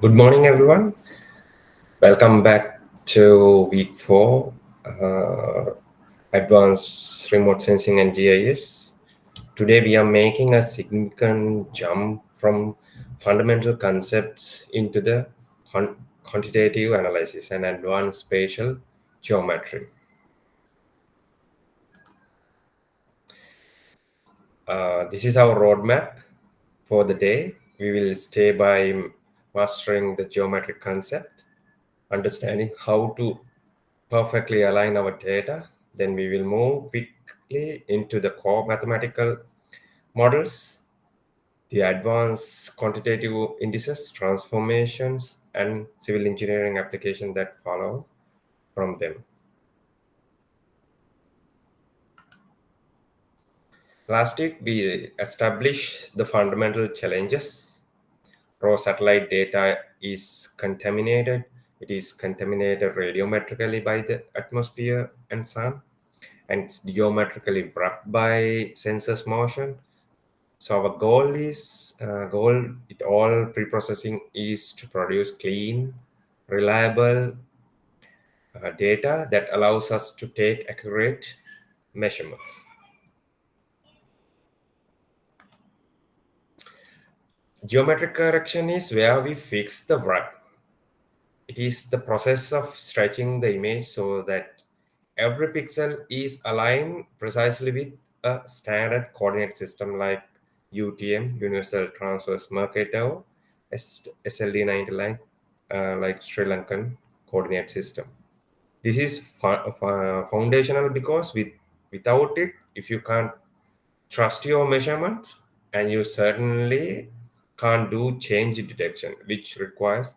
Good morning, everyone. Welcome back to week four, Advanced Remote Sensing and GIS. Today, we are making a significant jump from fundamental concepts into the quantitative analysis and advanced spatial geometry. This is our roadmap for the day. We will stay by mastering the geometric concept, understanding how to perfectly align our data. Then we will move quickly into the core mathematical models, the advanced quantitative indices, transformations, and civil engineering applications that follow from them. Last week, we established the fundamental challenges. Raw satellite data is contaminated. It is contaminated radiometrically by the atmosphere and sun, and it's geometrically wrapped by sensors motion. So our goal with all pre-processing is to produce clean, reliable data that allows us to take accurate measurements. Geometric correction is where we fix the wrap. It is the process of stretching the image so that every pixel is aligned precisely with a standard coordinate system like UTM, Universal Transverse Mercator, SLD99, like Sri Lankan coordinate system. This is foundational because without it, if you can't trust your measurements, and you certainly can't do change detection, which requires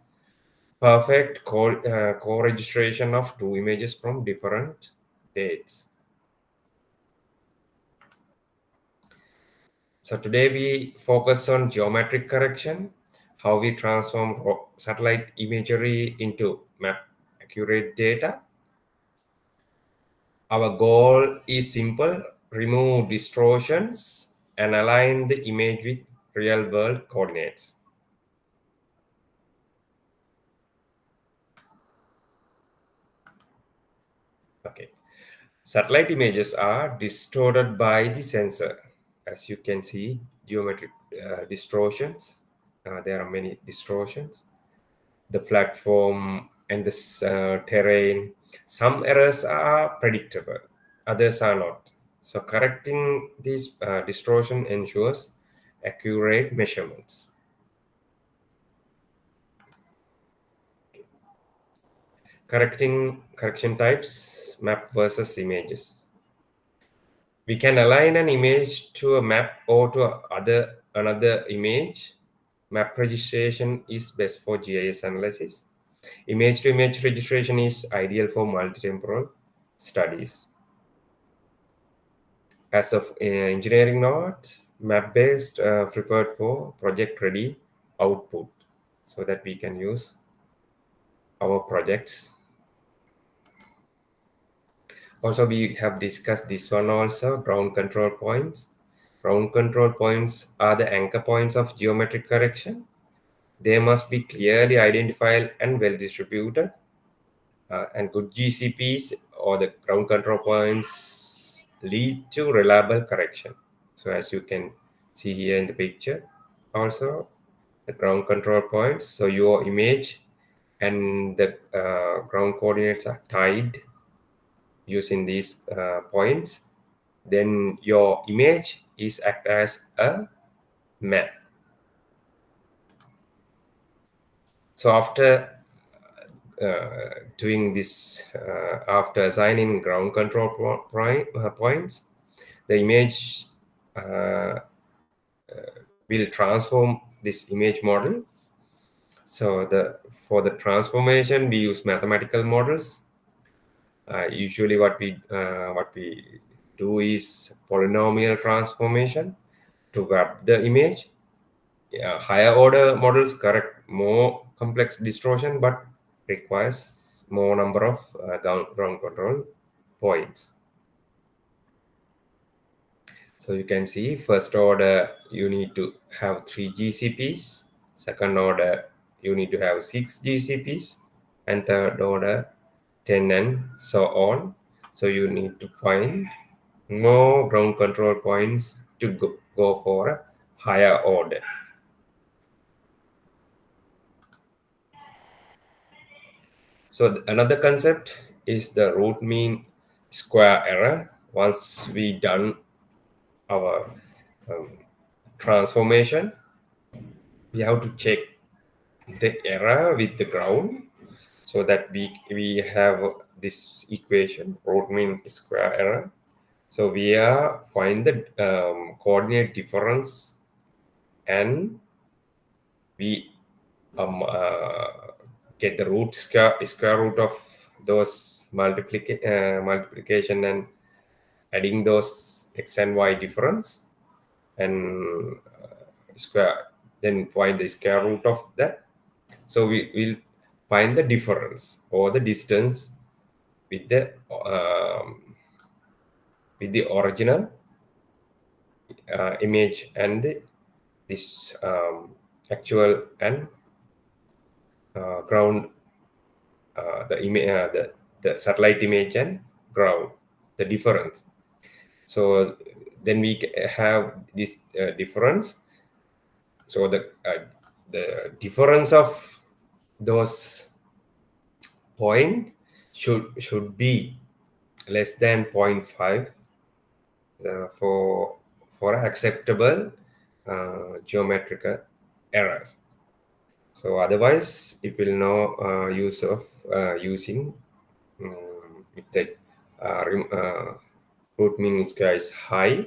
perfect co-registration of two images from different dates. So today we focus on geometric correction, how we transform satellite imagery into map accurate data. Our goal is simple: remove distortions and align the image with real world coordinates. Okay. Satellite images are distorted by the sensor. As you can see, geometric distortions. There are many distortions. The platform and the terrain. Some errors are predictable, others are not. So correcting this distortion ensures accurate measurements. Correction types, map versus images. We can align an image to a map or to another image. Map registration is best for GIS analysis. Image to image registration is ideal for multi-temporal studies. As of engineering note, map-based preferred for project-ready output so that we can use our projects. Also, we have discussed this one also, ground control points. Ground control points are the anchor points of geometric correction. They must be clearly identified and well distributed. And good GCPs or the ground control points lead to reliable correction. So as you can see here in the picture, also the ground control points. So your image and the ground coordinates are tied using these points. Then your image is act as a map. So after doing this, after assigning ground control points, the image will transform this image model. So for the transformation, we use mathematical models. Usually, what we do is polynomial transformation to grab the image. Higher order models correct more complex distortion, but requires more number of ground control points. So you can see first order, you need to have 3 GCPs. Second order, you need to have 6 GCPs, and third order 10, and so on. So you need to find more ground control points to go for a higher order. So another concept is the root mean square error. Once we done our um, transformation, we have to check the error with the ground, so that we have this equation root mean square error. So we are find the coordinate difference, and we um, uh, get the square root of those multiplication, and adding those x and y difference, and square, then find the square root of that. So we will find the difference or the distance with the original image, and this actual and ground, the satellite image and ground, the difference. So then we have this difference. So the difference of those point should be less than zero point 0.5 for acceptable geometrical errors. So otherwise, it will no use of using if the root mean square is high,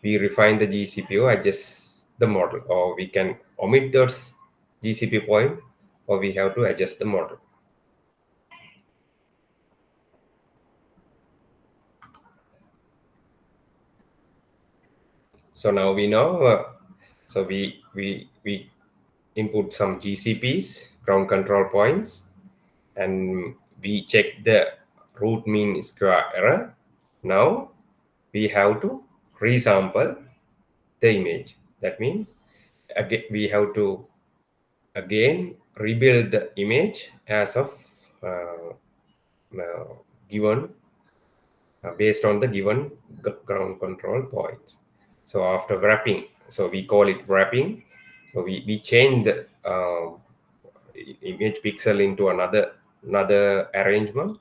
we refine the GCP or adjust the model, or we can omit those GCP point, or we have to adjust the model. So now we know. So we input some GCPs, ground control points, and we check the root mean square error. Now we have to resample the image. That means again we have to again rebuild the image as of uh, given based on the given ground control points. So after wrapping, so we call it wrapping. So we change the image pixel into another arrangement,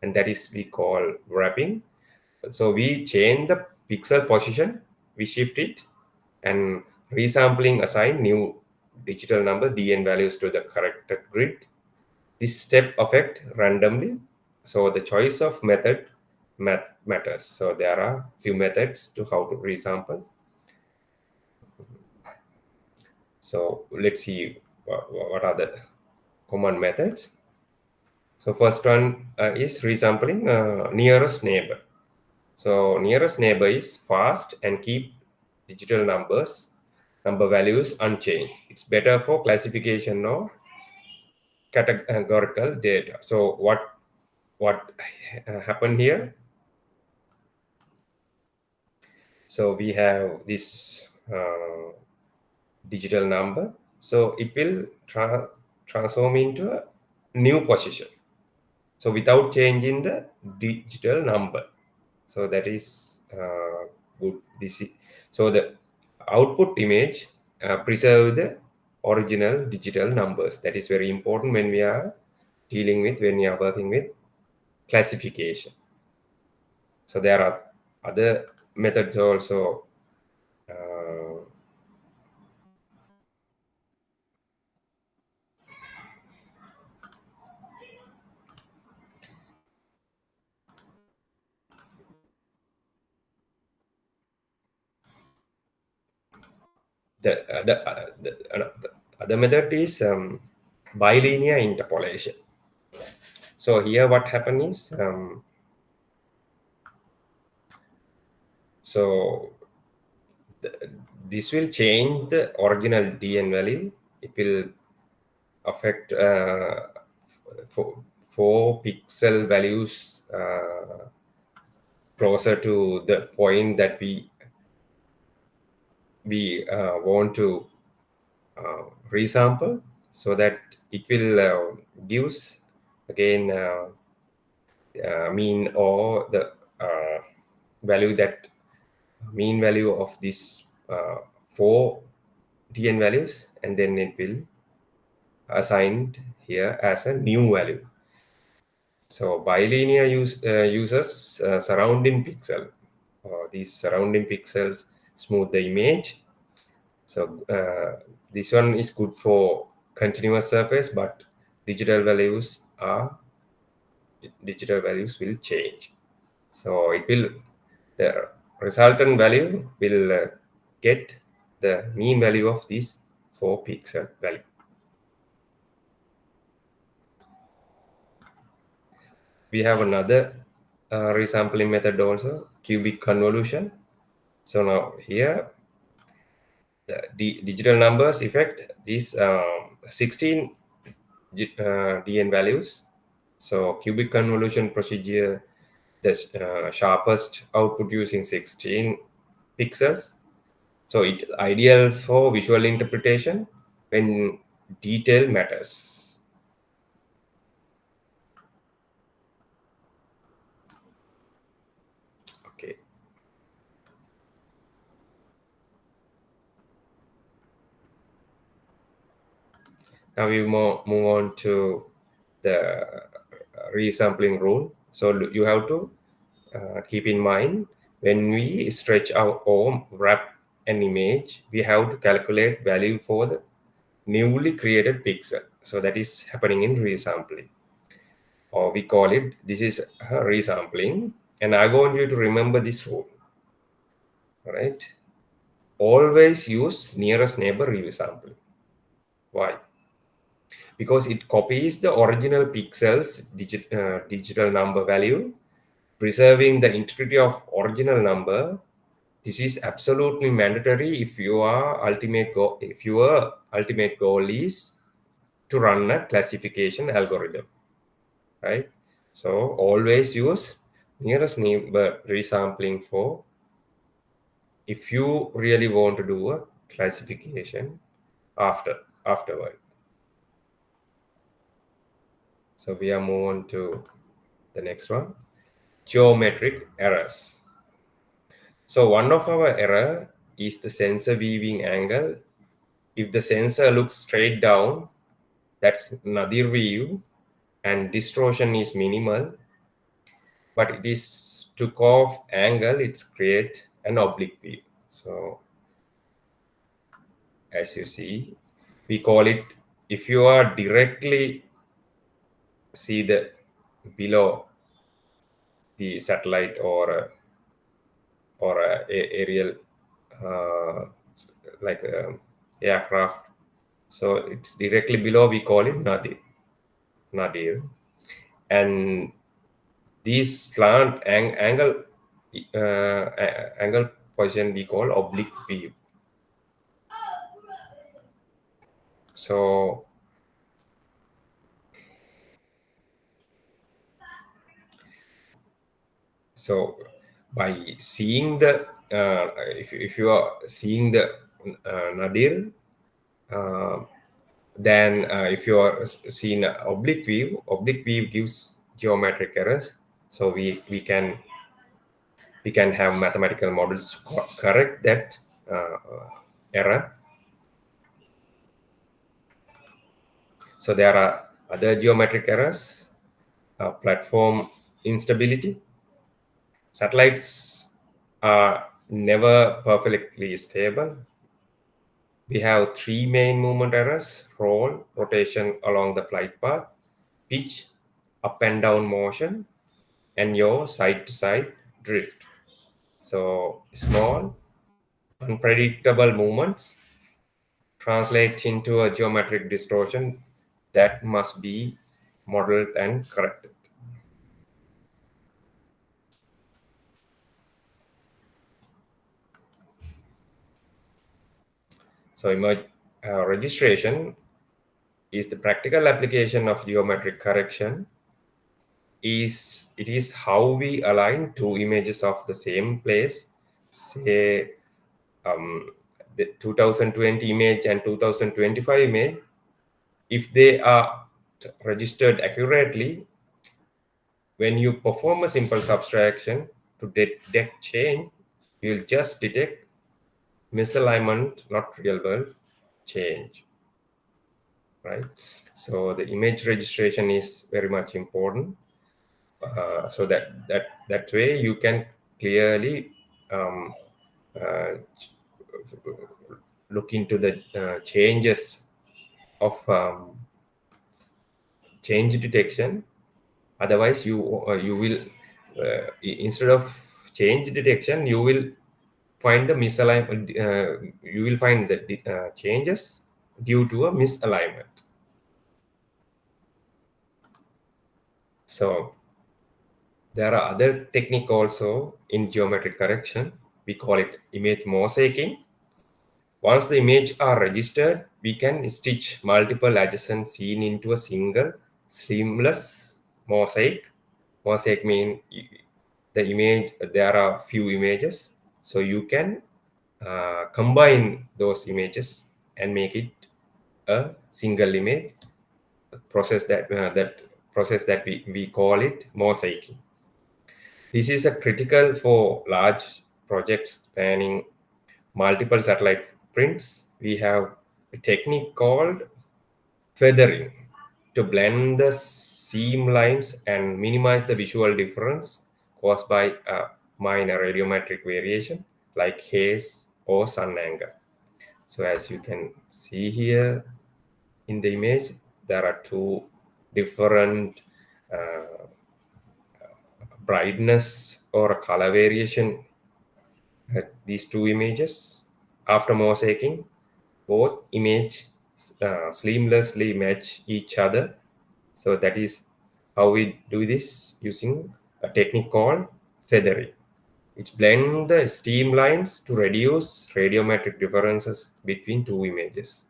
and that is we call wrapping. So we change the pixel position, we shift it, and resampling assign new digital number dn values to the corrected grid. This step affect randomly. So the choice of method matters. So there are few methods to how to resample. So let's see what are the common methods. So first one is resampling nearest neighbor. So nearest neighbor is fast and keep digital number values unchanged. It's better for classification or categorical data. So what happened here? So we have this digital number. So it will transform into a new position. So without changing the digital number. So that is good. So the output image preserve the original digital numbers. That is very important when we are when we are working with classification. So there are other methods also. Uh, the other method is bilinear interpolation. So here what happened is so this will change the original dn value. It will affect four pixel values closer to the point that we want to resample. so that it will gives again mean or the value that mean value of these four dn values, and then it will assigned here as a new value. So bilinear uses surrounding pixel. These surrounding pixels smooth the image. So this one is good for continuous surface, but digital values are digital values will change. So it will the resultant value will get the mean value of this 4 pixel value. We have another resampling method also, cubic convolution. So now here the digital numbers effect these 16 dn values. So cubic convolution procedure, the sharpest output using 16 pixels. So it's ideal for visual interpretation when detail matters. Okay. Now we move on to the resampling rule. So you have to keep in mind when we stretch out or wrap an image, we have to calculate value for the newly created pixel. So that is happening in resampling, or we call it this is resampling. And I want you to remember this rule. All right. Always use nearest neighbor resampling. Why? Because it copies the original pixel's digital number value, preserving the integrity of original number. This is absolutely mandatory if your ultimate goal is to run a classification algorithm, right? So always use nearest neighbor resampling for if you really want to do a classification afterward. So we are moving on to the next one, geometric errors. So one of our error is the sensor viewing angle. If the sensor looks straight down, that's nadir view, and distortion is minimal. But it is took off angle, it's create an oblique view. So as you see, we call it, if you are directly see the below the satellite or aerial uh, like aircraft, so it's directly below, we call it nadir. And these slant angle position we call oblique view. So so by seeing the if you are seeing the nadir, uh, then if you are seeing oblique view gives geometric errors. So we can have mathematical models to correct that error. So there are other geometric errors, platform instability. Satellites are never perfectly stable. We have three main movement errors: roll, rotation along the flight path, pitch, up and down motion, and your side to side drift. So small, unpredictable movements translate into a geometric distortion that must be modeled and corrected. So registration is the practical application of geometric correction. It is how we align two images of the same place, say um, the 2020 image and 2025 image. if they are registered accurately, when you perform a simple subtraction to detect change, you'll just detect misalignment, not real world change, right? So the image registration is very much important. So that way you can clearly um, uh, look into the changes of change detection. Otherwise, you will instead of change detection, you will find the misalignment. You will find the changes due to a misalignment. So there are other technique also in geometric correction. We call it image mosaicing. Once the image are registered, we can stitch multiple adjacent scene into a single seamless mosaic. Mosaic means the image, there are few images, so you can combine those images and make it a single image. Process that we call it mosaicing. This is a critical for large projects spanning multiple satellite prints. We have a technique called feathering to blend the seam lines and minimize the visual difference caused by a minor radiometric variation like haze or sun angle. So as you can see here in the image, there are two different uh, brightness or color variation at these two images. After mosaicing, both image seamlessly match each other. So that is how we do this using a technique called feathering. It blends the stream lines to reduce radiometric differences between two images.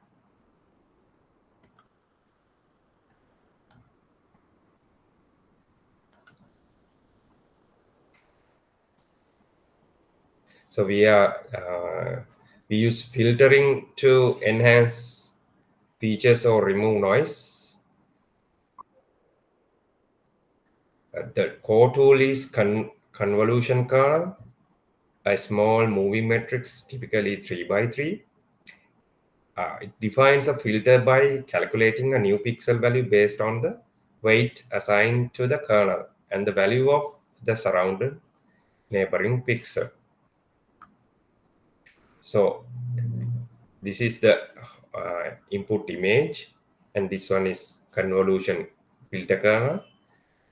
So we use filtering to enhance features or remove noise. The core tool is convolution kernel, a small moving matrix, typically 3 by 3. It defines a filter by calculating a new pixel value based on the weight assigned to the kernel and the value of the surrounding neighboring pixel. So this is the input image, and this one is convolution filter kernel.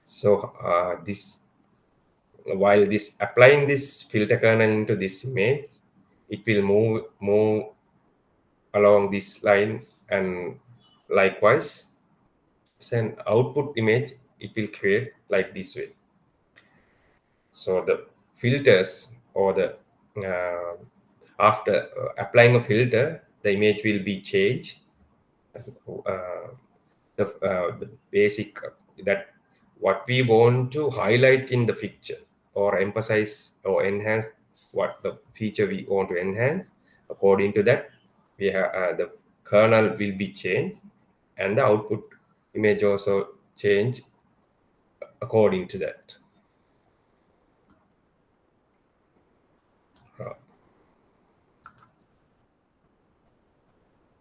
So this while this applying this filter kernel into this image, it will move along this line, and likewise send output image, it will create like this way. So the filters or the after applying a filter, the image will be changed. The basic that what we want to highlight in the picture or emphasize or enhance, what the feature we want to enhance, according to that we have the kernel will be changed, and the output image also change according to that. Uh,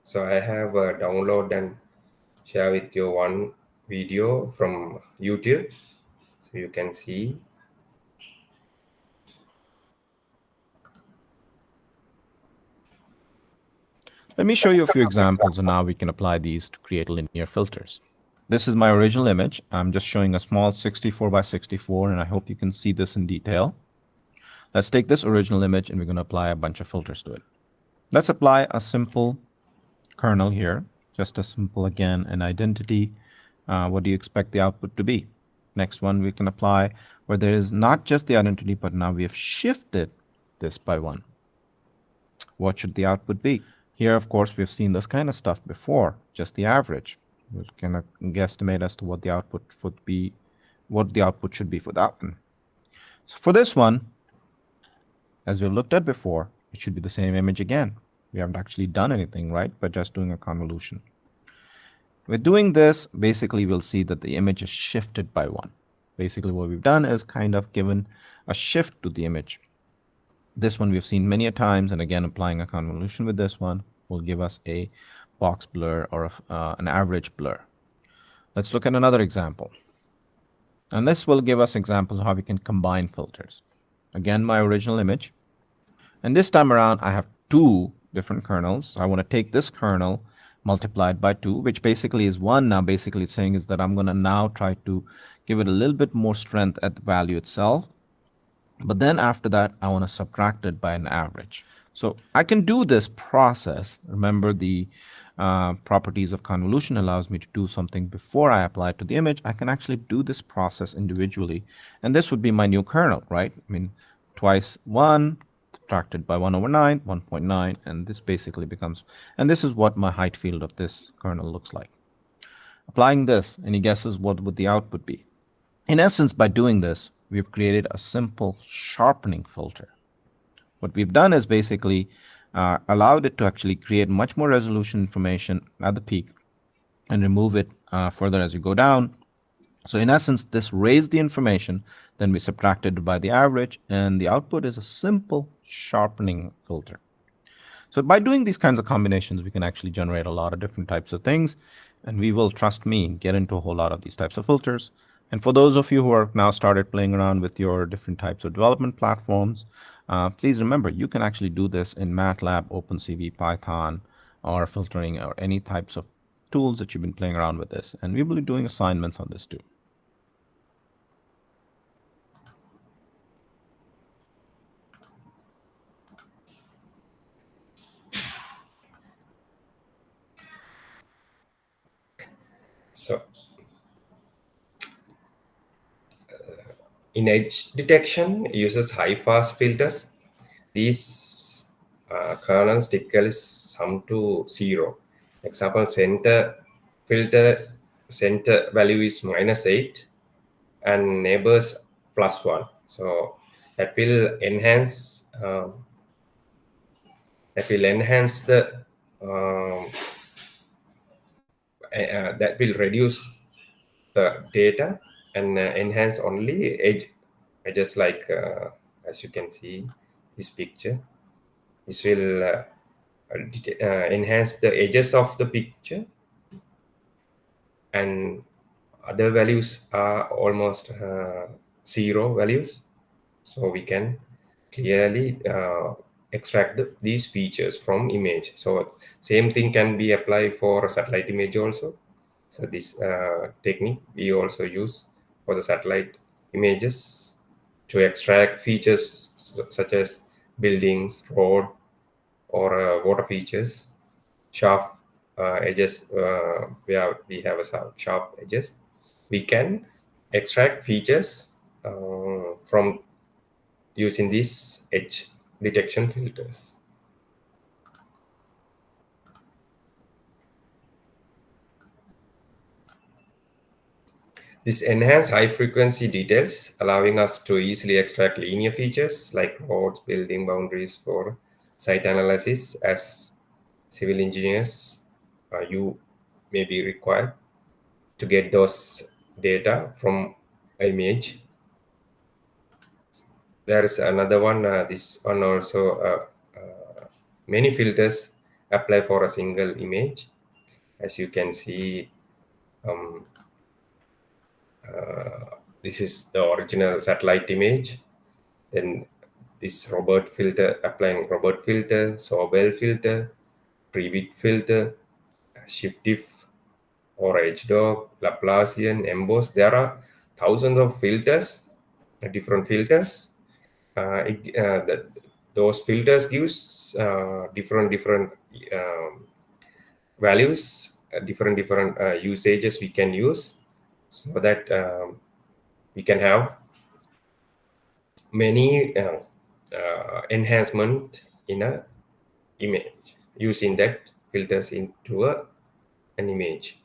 so I have download and share with you one video from YouTube, so you can see. Let me show you a few examples on how we can apply these to create linear filters. This is my original image. I'm just showing a small 64 by 64, and I hope you can see this in detail. Let's take this original image and we're going to apply a bunch of filters to it. Let's apply a simple kernel here, just a simple, again, an identity. What do you expect the output to be? Next one we can apply where there is not just the identity, but now we have shifted this by 1. What should the output be? Here, of course, we've seen this kind of stuff before, just the average. We can guesstimate as to what the output would be, what the output should be for that one. So for this one, as we've looked at before, it should be the same image again. We haven't actually done anything, right? But just doing a convolution. With doing this, basically we'll see that the image is shifted by 1. Basically what we've done is kind of given a shift to the image. This one we've seen many a times, and again applying a convolution with this one will give us a box blur or an average blur. Let's look at another example. And this will give us examples of how we can combine filters. Again, my original image. And this time around, I have 2 different kernels. I want to take this kernel multiplied by 2, which basically is 1 now. Basically, it's saying is that I'm going to now try to give it a little bit more strength at the value itself. But then after that, I want to subtract it by an average. So I can do this process. Remember, the properties of convolution allows me to do something before I apply it to the image. I can actually do this process individually. And this would be my new kernel, right? I mean, twice 1 subtracted by 1 over 9, 1.9, and this basically becomes, and this is what my height field of this kernel looks like. Applying this, any guesses what would the output be? In essence, by doing this, we've created a simple sharpening filter. What we've done is basically allowed it to actually create much more resolution information at the peak and remove it further as you go down. So in essence, this raised the information, then we subtracted it by the average, and the output is a simple sharpening filter. So by doing these kinds of combinations, we can actually generate a lot of different types of things, and we will, trust me, get into a whole lot of these types of filters. And for those of you who are now started playing around with your different types of development platforms, please remember, you can actually do this in MATLAB, OpenCV, Python, or filtering, or any types of tools that you've been playing around with this. And we will be doing assignments on this too. So in edge detection, uses high-pass filters. These kernels typically sum to 0. Example, center filter center value is -8 and neighbors +1. So that will enhance the that will reduce the data and enhance only edges, like as you can see this picture. This will enhance the edges of the picture, and other values are almost 0 values. So we can clearly extract these features from image. So same thing can be applied for a satellite image also. So this technique we also use for the satellite images to extract features such as buildings, road, or water features, sharp edges, where we have a sharp edges. We can extract features from using these edge detection filters. This enhanced high frequency details, allowing us to easily extract linear features like roads, building boundaries for site analysis. As civil engineers, you may be required to get those data from image. There is another one, this one also, many filters apply for a single image. As you can see, um, this is the original satellite image. Then this robot filter, applying robot filter, Sobel filter, pre-bit filter, shift diff, or edge dog, Laplacian, emboss. There are thousands of filters, different filters. Those filters gives different values, different usages we can use, so that we can have many enhancement in a image using that filters into an image.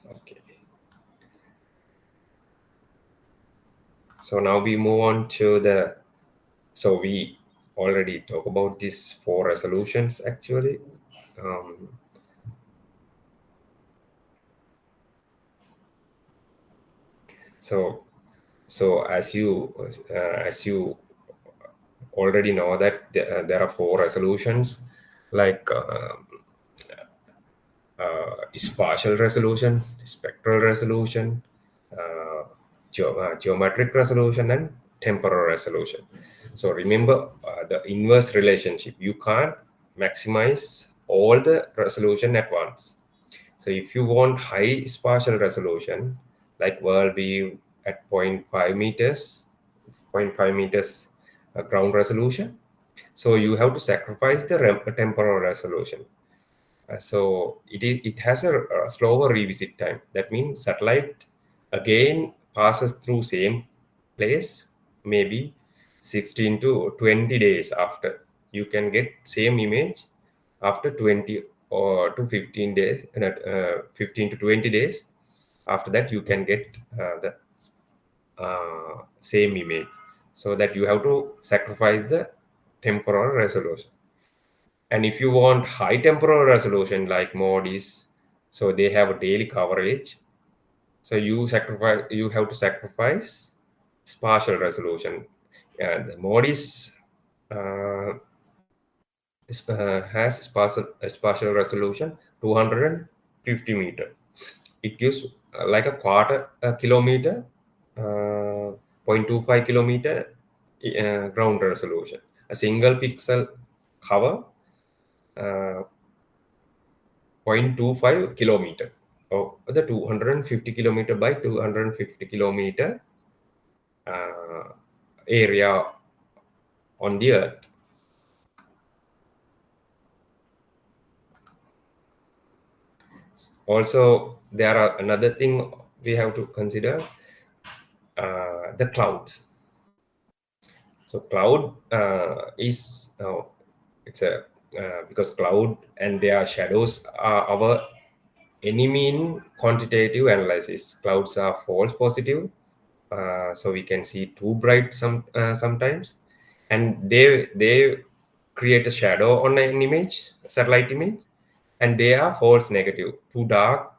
Okay. So now we move on to the, so we already talk about these four resolutions actually. Um, so as you already know that there are four resolutions like spatial resolution, spectral resolution, uh, geometric resolution, and temporal resolution. So remember the inverse relationship. You can't maximize all the resolution at once. So if you want high spatial resolution, like world view at zero point 0.5 meters, zero point 0.5 meters ground resolution, so you have to sacrifice the temporal resolution. So it has a slower revisit time. That means satellite again passes through same place, maybe 16 to 20 days after. You can get same image after 20 or to 15 days, 15 to 20 days. After that, you can get the same image. So that you have to sacrifice the temporal resolution. And if you want high temporal resolution like modis, so they have a daily coverage. So you have to sacrifice spatial resolution. And the modis uh, has spatial resolution 250 meter. It gives like a quarter a kilometer, 0.25 kilometer ground resolution. A single pixel cover uh, 0.25 kilometer. Oh, the 250 kilometer by 250 kilometer uh, area on the earth. Also, there are another thing we have to consider, the clouds. So cloud is it's a because cloud and their shadows are our enemy in quantitative analysis. Clouds are false positive, so we can see too bright sometimes, and they create a shadow on an image, satellite image, and they are false negative, too dark.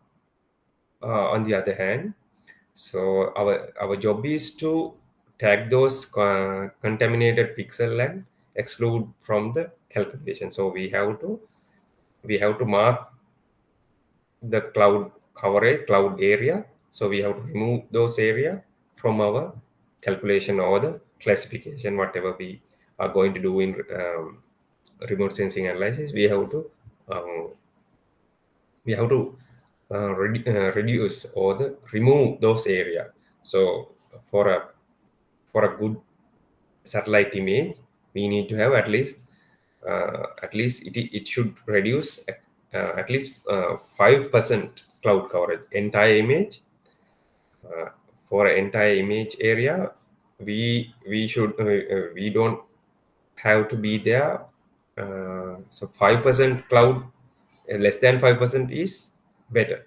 On the other hand, so our job is to tag those contaminated pixel and exclude from the calculation. So we have to mark the cloud coverage, cloud area. So we have to remove those area from our calculation or the classification, whatever we are going to do in remote sensing analysis. Um, we have to reduce or remove those area. So for a for a good satellite image, we need to have at least it should reduce at least 5% cloud coverage. Entire image for an entire image area, we don't have to be there. So 5% cloud, less than 5% is better.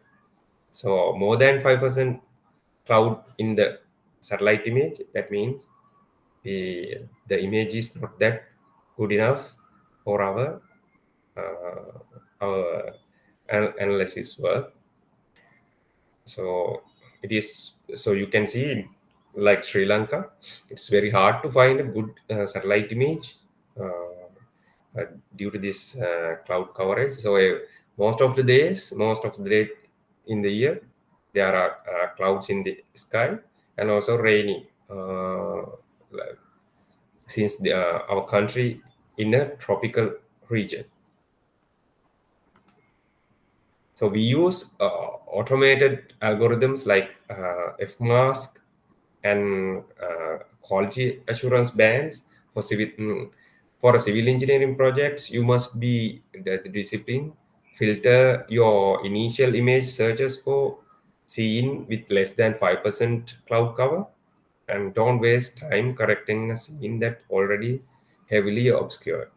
So more than 5% cloud in the satellite image, that means the image is not that good enough for our analysis work. So it is, so you can see like Sri Lanka, it's very hard to find a good satellite image due to this cloud coverage. So most of the day in the year, there are clouds in the sky and also rainy. Since our country in a tropical region, so we use automated algorithms like fmask and quality assurance bands for for a civil engineering projects. You must be the discipline, filter your initial image searches for scene with less than 5% cloud cover, and don't waste time correcting a scene that already heavily obscured.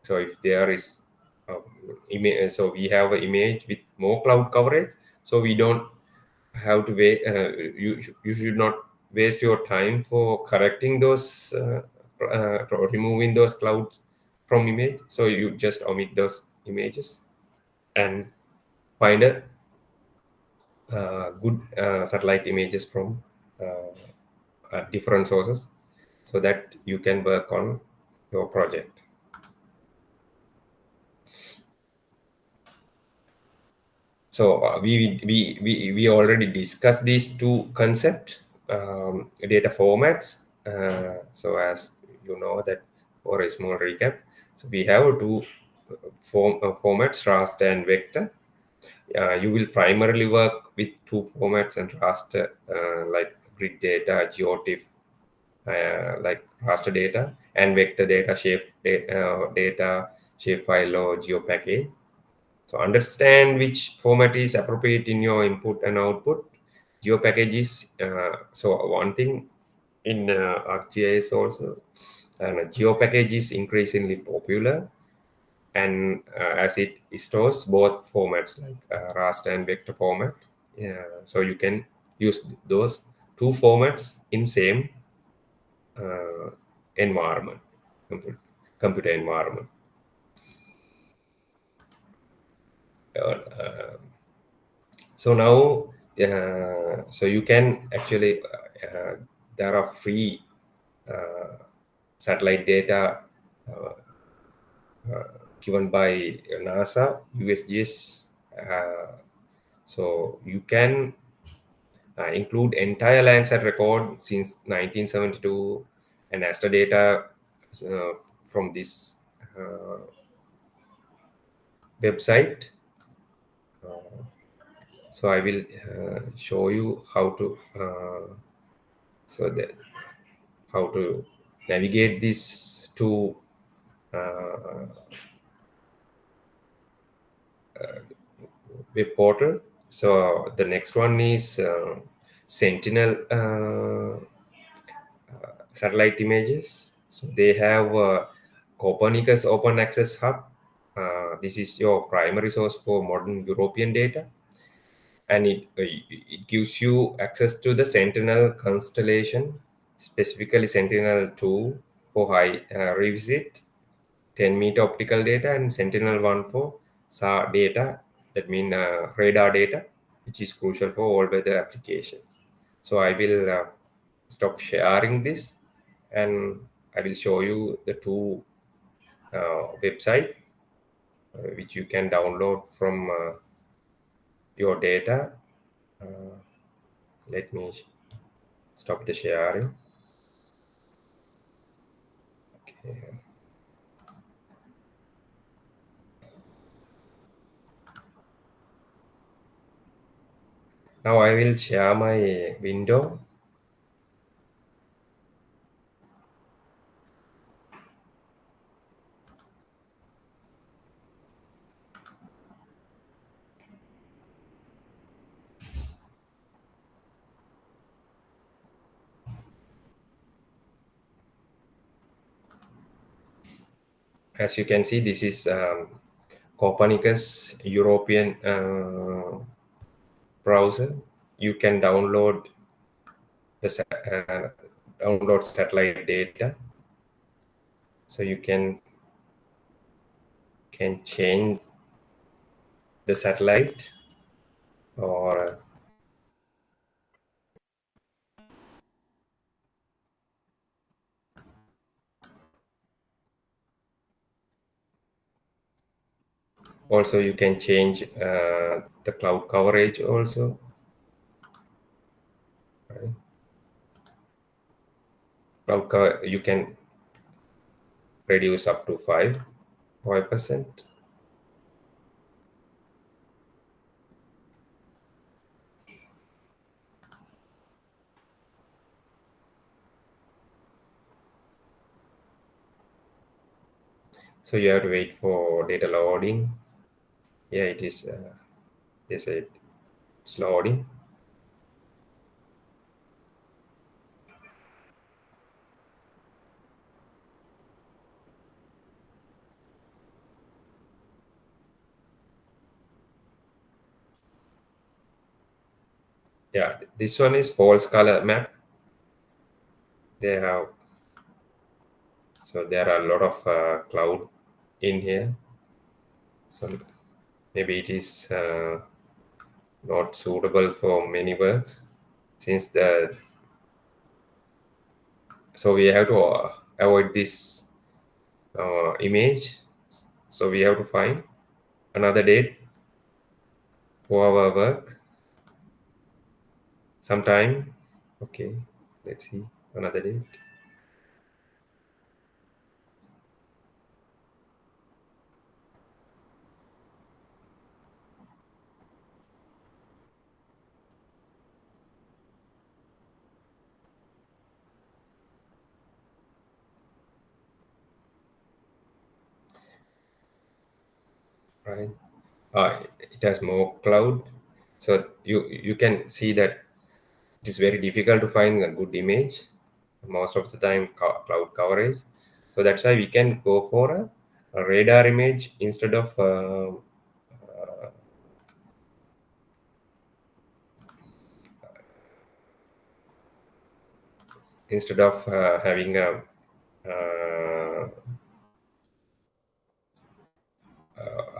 So if there is so we have an image with more cloud coverage, so we don't have to wait. You should not waste your time for correcting those removing those clouds from image. So you just omit those images and find a good satellite images from different sources so that you can work on your project. So we already discussed these two concept data formats. So as you know that, for a small recap, so we have two formats, raster and vector. You will primarily work with two formats and raster, like grid data, geotiff, like raster data, and vector data, data, shapefile or geopackage. So understand which format is appropriate in your input and output. GeoPackage is so one thing in ArcGIS also, and GeoPackage is increasingly popular, and as it stores both formats like raster and vector format. Yeah, so you can use those two formats in same uh, environment, computer environment. Uh, So now, so you can actually, there are free satellite data uh, given by NASA, USGS. So you can include entire Landsat record since 1972 and ASTRA data uh, from this website. So I will show you how to so that how to navigate this to uh, web portal. So the next one is Sentinel satellite images. So they have Copernicus Open Access Hub. This is your primary source for modern European data, and it gives you access to the Sentinel constellation, specifically Sentinel 2 for high revisit 10-meter optical data, and Sentinel-1 for SAR data, that means radar data, which is crucial for all weather applications. So I will stop sharing this, and I will show you the two website which you can download from your data. Uh, Let me stop the sharing. Okay. Now I will share my window. As you can see, this is Copernicus European browser. You can the download satellite data, so you can change the satellite, or also you can change the cloud coverage also. Right? You can reduce up to 5%. So you have to wait for data loading. Yeah, it is. They say it's loading. Yeah, this one is false color map. They have So there are a lot of cloud in here. So maybe it is not suitable for many works since the so we have to avoid this image. So we have to find another date for our work sometime. Okay, let's see another date. Right. It has more cloud, so you can see that it is very difficult to find a good image most of the time cloud coverage. So that's why we can go for a radar image instead of having a uh,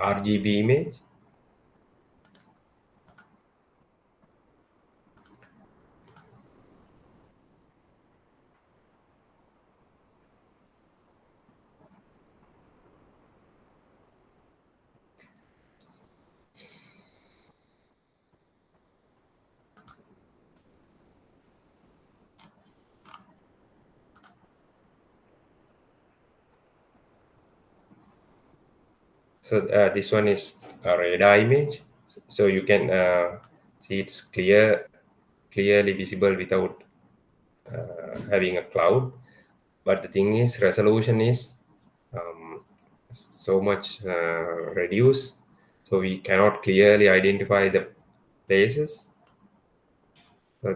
RGB image. So this one is a radar image, so you can see it's clearly visible without having a cloud. But the thing is, resolution is so much reduced, so we cannot clearly identify the places. So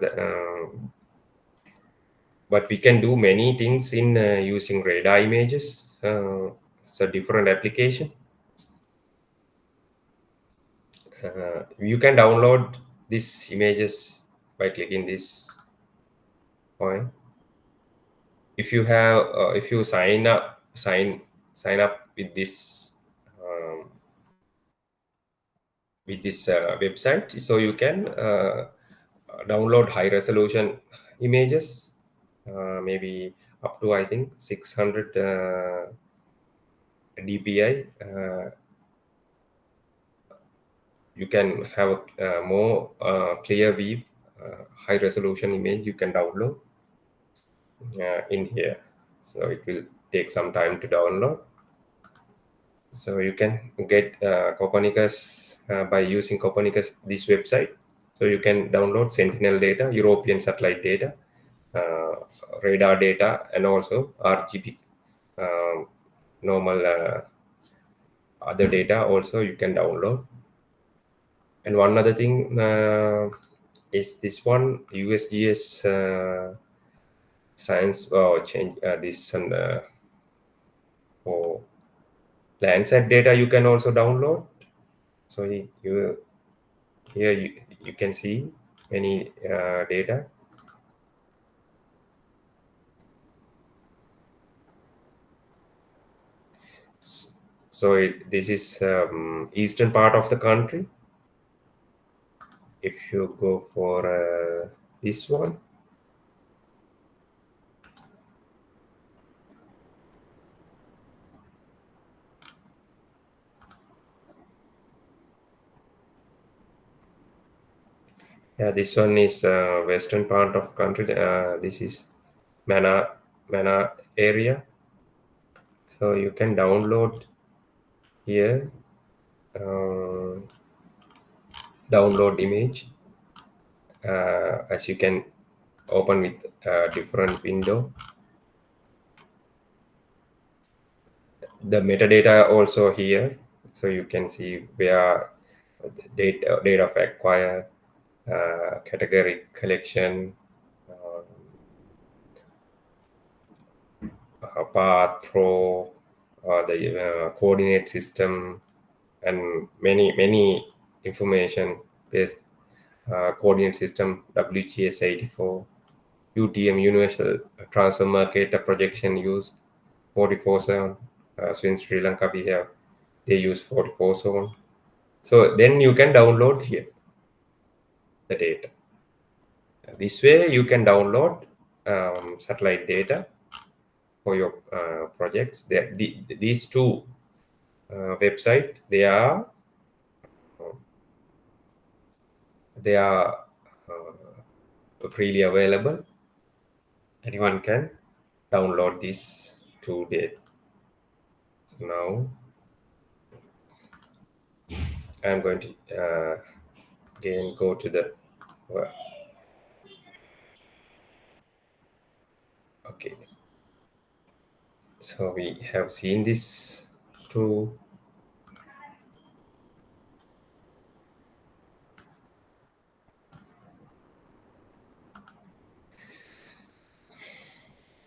but we can do many things in using radar images. It's a different application. You can download these images by clicking this point. If you sign up with this website, so you can download high resolution images, maybe up to I think 600 dpi. You can have a more clear view, high resolution image you can download in here. So it will take some time to download. So you can get Copernicus by using Copernicus this website. So you can download Sentinel data, European satellite data, uh, radar data, and also RGB, normal other data also you can download. And one other thing is this one USGS science change this one for Landsat data you can also download. So here you can see any data. So this is eastern part of the country. If you go for this one, yeah, this one is western part of country. This is Mana area. So you can download here, uh, download image, as you can open with a different window. The metadata also here, so you can see where date of acquire, category collection, path, throw, the coordinate system, and many information based coordinate system, WGS 84, UTM, Universal Transfer Market projection used, 44 zone. So in Sri Lanka, they use 44 zone. So then you can download here the data. This way you can download satellite data for your projects. These two website they are freely available. Anyone can download this today. So now I'm going to again go to the okay. So we have seen this too.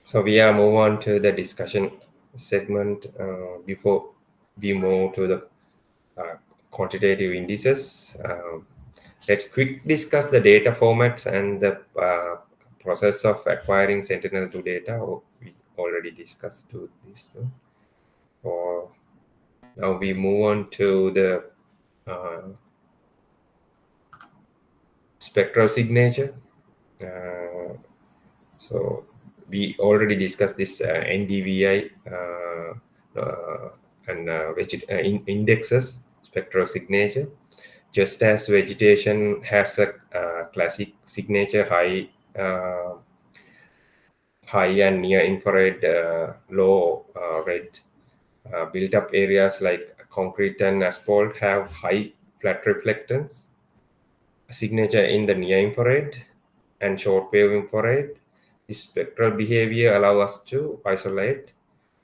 So we are move on to the discussion segment before we move to the quantitative indices. Let's quick discuss the data formats and the process of acquiring Sentinel-2 data. Oh, we already discussed to this. No? Or now we move on to the spectral signature. So we already discussed this NDVI and indexes, spectral signature. Just as vegetation has a classic signature, high and near infrared, low red, built up areas like concrete and asphalt have high flat reflectance signature in the near infrared and shortwave infrared. This spectral behavior allow us to isolate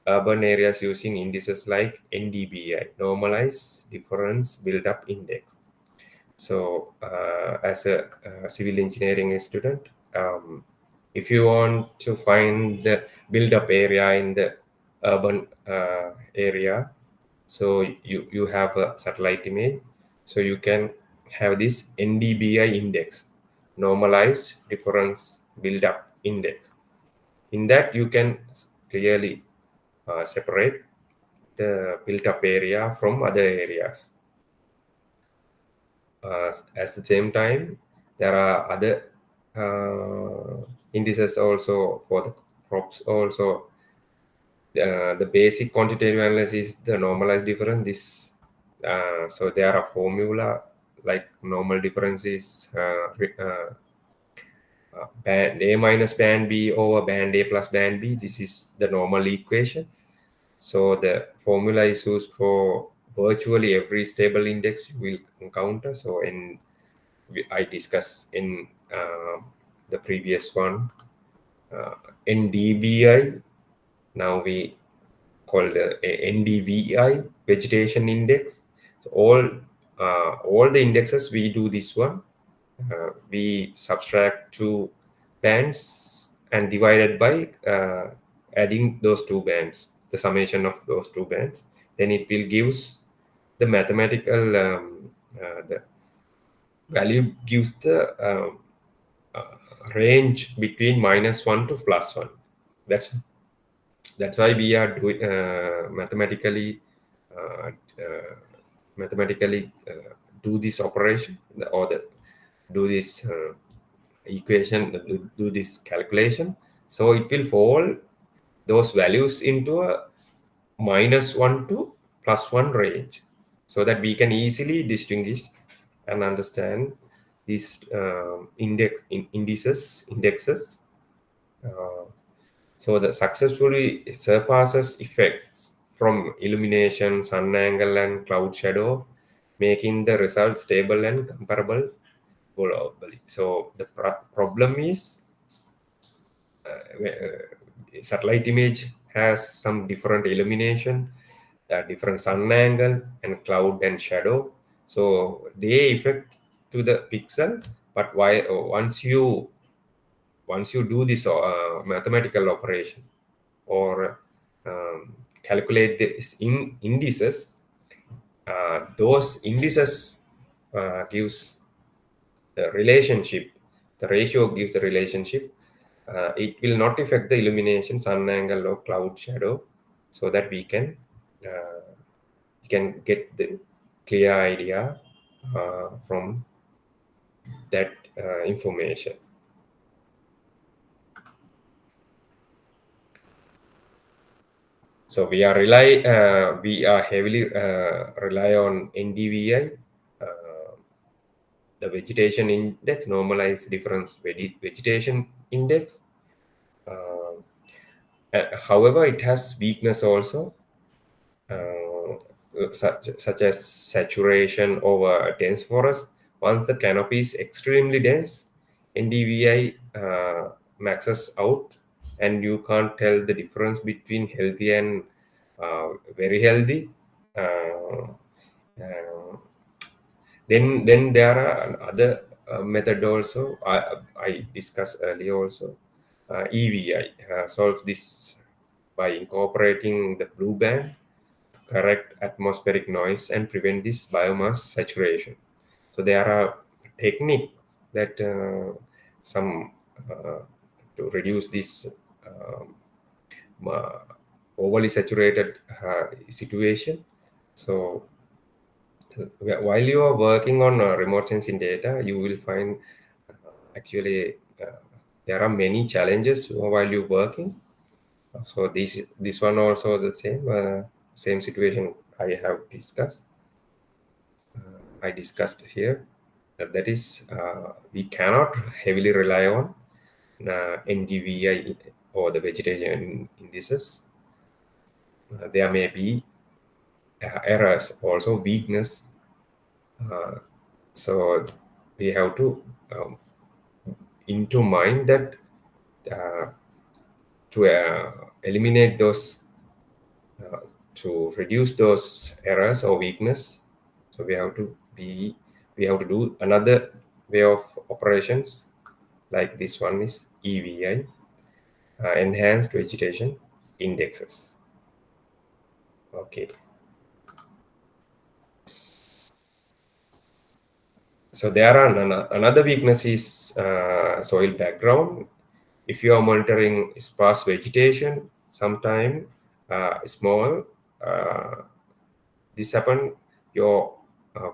urban areas using indices like NDBI, normalized difference build-up index. So, as a civil engineering student, if you want to find the build-up area in the urban area, so you have a satellite image, so you can have this NDBI index, normalized difference build-up index. In that, you can clearly separate the built-up area from other areas. At the same time, there are other indices also for the crops also. The basic quantitative analysis is the normalized difference. So there are formula like normal difference is band A minus band B over band A plus band B. This is the normal equation. So the formula is used for virtually every stable index you will encounter. So I discussed in the previous one NDBI. Now we call the NDVI vegetation index. So all the indexes we do this one. We subtract two bands and divided by adding those two bands, the summation of those two bands. Then it will gives the mathematical the value gives the range between -1 to +1. That's why we are doing uh, uh, mathematically do this operation or do this equation, do this calculation. So it will fall those values into a -1 to +1 range, so that we can easily distinguish and understand these indexes. Uh, so the successfully surpasses effects from illumination, sun angle, and cloud shadow, making the result stable and comparable globally. So the problem is satellite image has some different illumination, different sun angle, and cloud and shadow. So they affect to the pixel. But why once you do this mathematical operation or calculate this indices, those indices gives the relationship, the ratio gives the relationship. It will not affect the illumination, sun angle, or cloud shadow. so that we can get the clear idea from that information. So we are heavily rely on NDVI, the vegetation index, normalized difference vegetation index. Uh, However, it has weakness also, such as saturation over dense forest. Once the canopy is extremely dense, NDVI maxes out, and you can't tell the difference between healthy and very healthy. Uh, uh, then there are other method also. I discussed earlier also. EVI solves this by incorporating the blue band, correct atmospheric noise, and prevent this biomass saturation. So there are techniques that some to reduce this uh, overly saturated situation. So while you are working on remote sensing data, you will find actually there are many challenges while you're working. So this one also the same situation I discussed here. That is, we cannot heavily rely on NDVI or the vegetation indices. There may be errors, also weakness. Uh, so we have to into mind that uh, to eliminate those, uh, to reduce those errors or weakness. So we have to do another way of operations, like this one is EVI, enhanced vegetation indexes. Okay. So there are another weakness is soil background. If you are monitoring sparse vegetation, sometime small, uh, this happen, your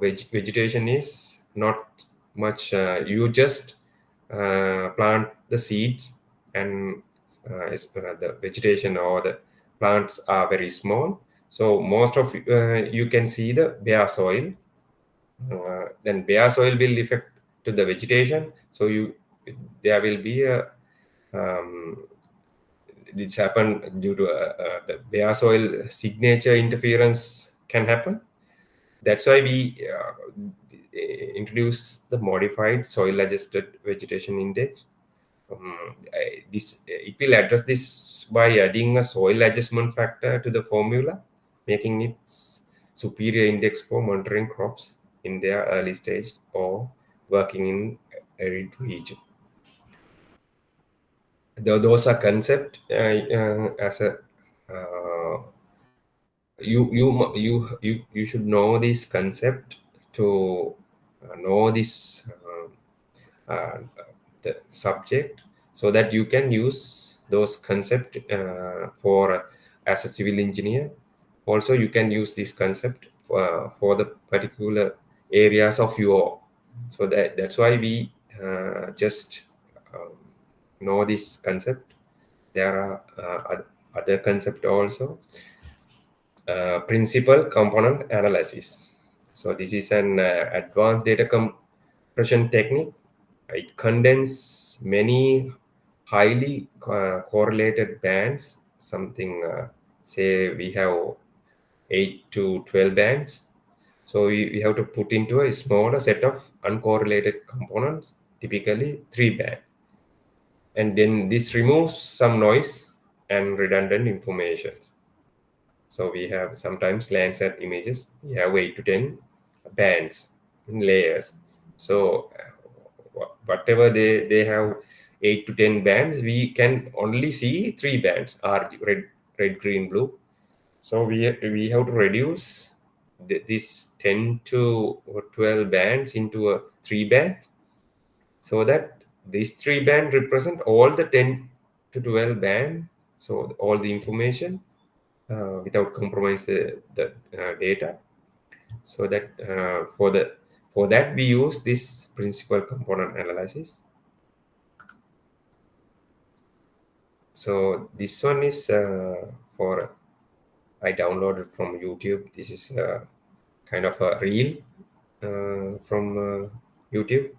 vegetation is not much. You just plant the seeds, and the vegetation or the plants are very small. So most of you can see the bare soil. Then bare soil will affect to the vegetation. So there will be a this happen due to the bare soil signature interference can happen. That's why we introduce the modified soil adjusted vegetation index. It will address this by adding a soil adjustment factor to the formula, making it superior index for monitoring crops in their early stage or working in arid region. Those are concept as a uh, you should know this concept to know this uh, the subject, so that you can use those concept for as a civil engineer. Also you can use this concept for the particular areas of your, so that's why we just um, know this concept. There are other concept also. Principal component analysis. So this is an advanced data compression technique. It condenses many highly correlated bands. Something, say we have 8 to 12 bands. So we have to put into a smaller set of uncorrelated components, typically 3 band. And then this removes some noise and redundant information. So we have sometimes Landsat images. We have 8 to 10 bands in layers. So whatever they have 8 to 10 bands, we can only see 3 bands: are red, green, blue. So we have to reduce this 10 to 12 bands into a 3 band, so that these 3 band represent all the 10 to 12 band. So all the information, without compromising the data. So that for that we use this principal component analysis. So this one is for I downloaded from YouTube. This is kind of a reel from YouTube.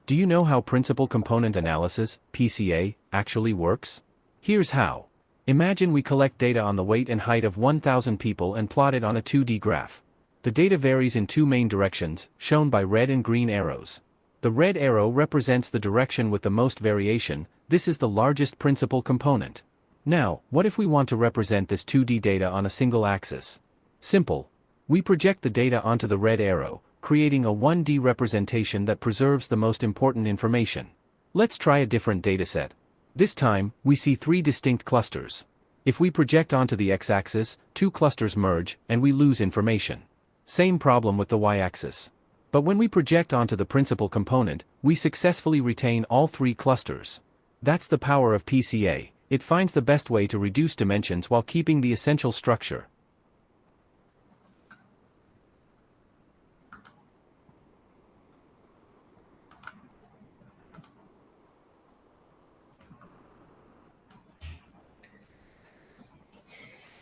Do you know how principal component analysis, PCA, actually works? Here's how. Imagine we collect data on the weight and height of 1,000 people and plot it on a 2D graph. The data varies in two main directions, shown by red and green arrows. The red arrow represents the direction with the most variation. This is the largest principal component. Now, what if we want to represent this 2D data on a single axis? Simple. We project the data onto the red arrow, creating a 1D representation that preserves the most important information. Let's try a different dataset. This time, we see three distinct clusters. If we project onto the x-axis, two clusters merge, and we lose information. Same problem with the y-axis. But when we project onto the principal component, we successfully retain all three clusters. That's the power of PCA. It finds the best way to reduce dimensions while keeping the essential structure.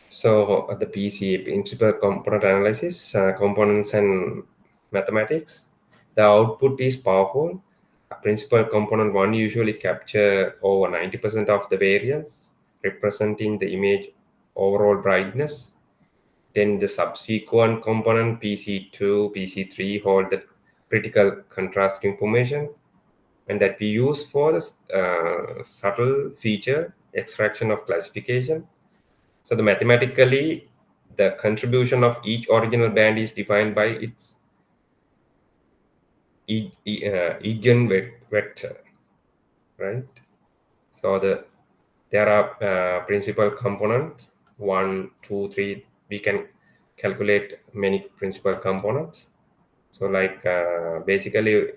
So the PCA, principal component analysis, components and mathematics, the output is powerful. A principal component one usually capture over 90% of the variance, representing the image overall brightness. Then the subsequent component PC2, PC3 hold the critical contrast information, and that we use for the subtle feature extraction of classification. So the mathematically, the contribution of each original band is defined by its eigenvector, right? So there are principal components, one, two, three. We can calculate many principal components. So like basically,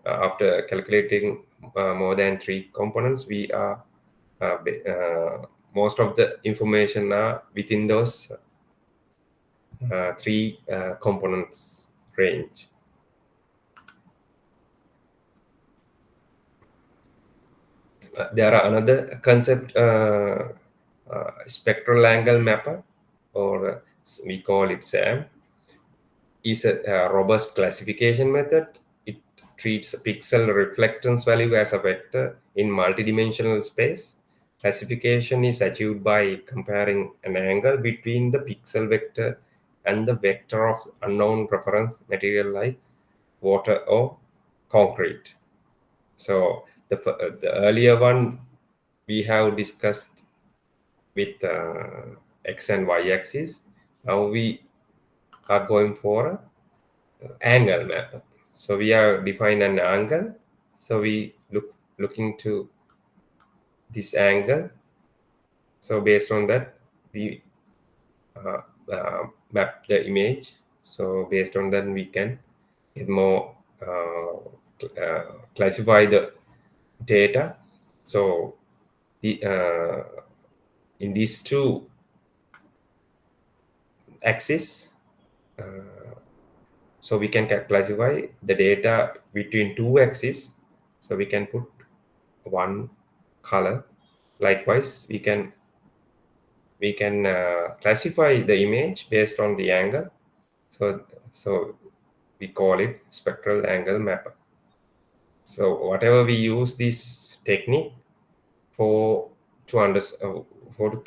after calculating more than three components, we are most of the information are within those three components range. There are another concept, spectral angle mapper, or we call it SAM, is a robust classification method. It treats a pixel reflectance value as a vector in multidimensional space. Classification is achieved by comparing an angle between the pixel vector and the vector of unknown reference material like water or concrete. So the earlier one we have discussed with x and y axis. Now we are going for angle map. So we have defined an angle. So we looking to this angle. So based on that, we map the image. So based on that, we can get more classify the data. So the in these two axes, so we can classify the data between two axes. So we can put one color. Likewise, we can classify the image based on the angle. So we call it spectral angle mapper. So whatever we use this technique for to understand, for to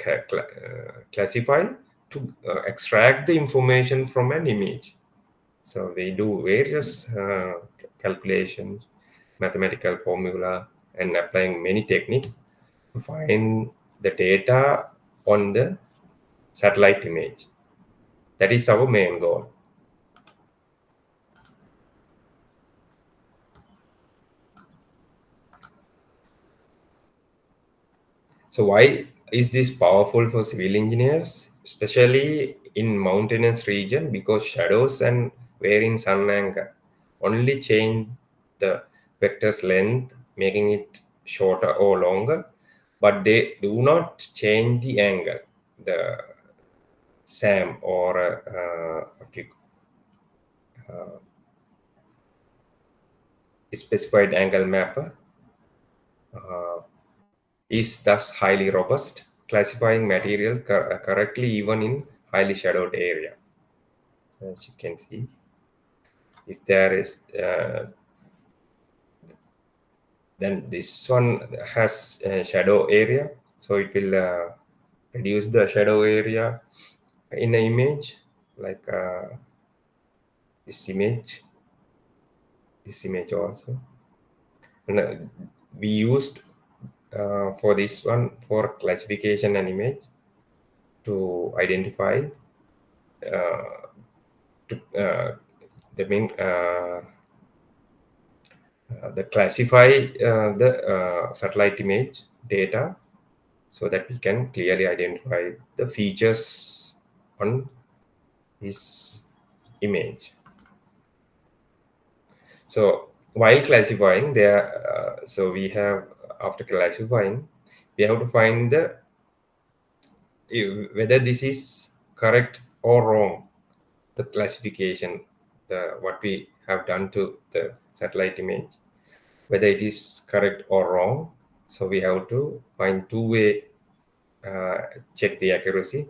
classify, to extract the information from an image. So we do various calculations, mathematical formula, and applying many techniques to find the data on the satellite image. That is our main goal. So why is this powerful for civil engineers, especially in mountainous region? Because shadows and varying sun angle only change the vector's length, making it shorter or longer. but they do not change the angle. The SAM or specified angle mapper is thus highly robust, classifying material correctly even in highly shadowed area. As you can see, if there is then this one has a shadow area, so it will reduce the shadow area in the image, like this image also. And we used for this one for classification and image to identify the main the classify the satellite image data so that we can clearly identify the features on this image. So while classifying there, so we have, after classifying, we have to find the whether this is correct or wrong, the classification, the what we have done to the satellite image, whether it is correct or wrong. So we have to find two-way check the accuracy,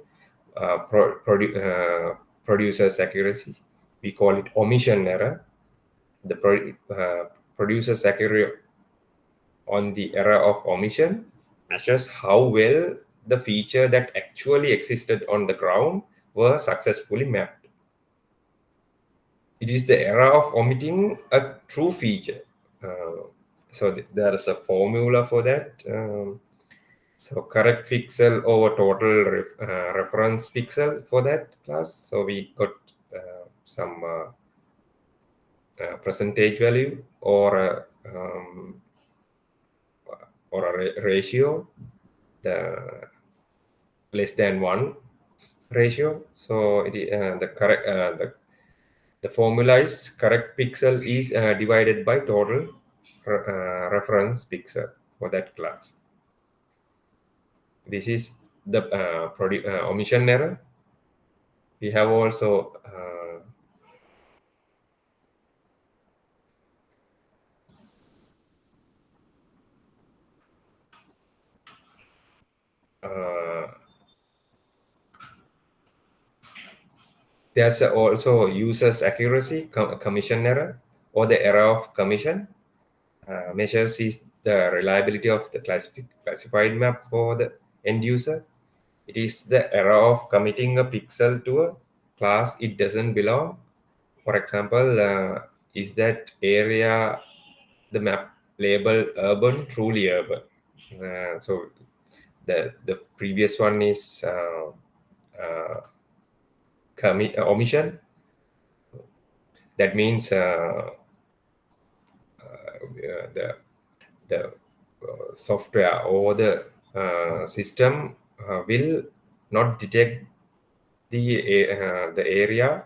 producer's accuracy. We call it omission error. The producer's accuracy on the error of omission measures how well the feature that actually existed on the ground were successfully mapped. It is the error of omitting a true feature. So there is a formula for that. So correct pixel over total reference pixel for that class. So we got some percentage value or a ratio, the less than 1 ratio. So the correct the formula is correct pixel is divided by total reference pixel for that class. This is the omission error. We have also there's also user's accuracy commission error, or the error of commission. Measures is the reliability of the classified map for the end user. It is the error of committing a pixel to a class it doesn't belong. For example, is that area the map labeled urban truly urban? So the previous one is omission. That means the software or the system will not detect the area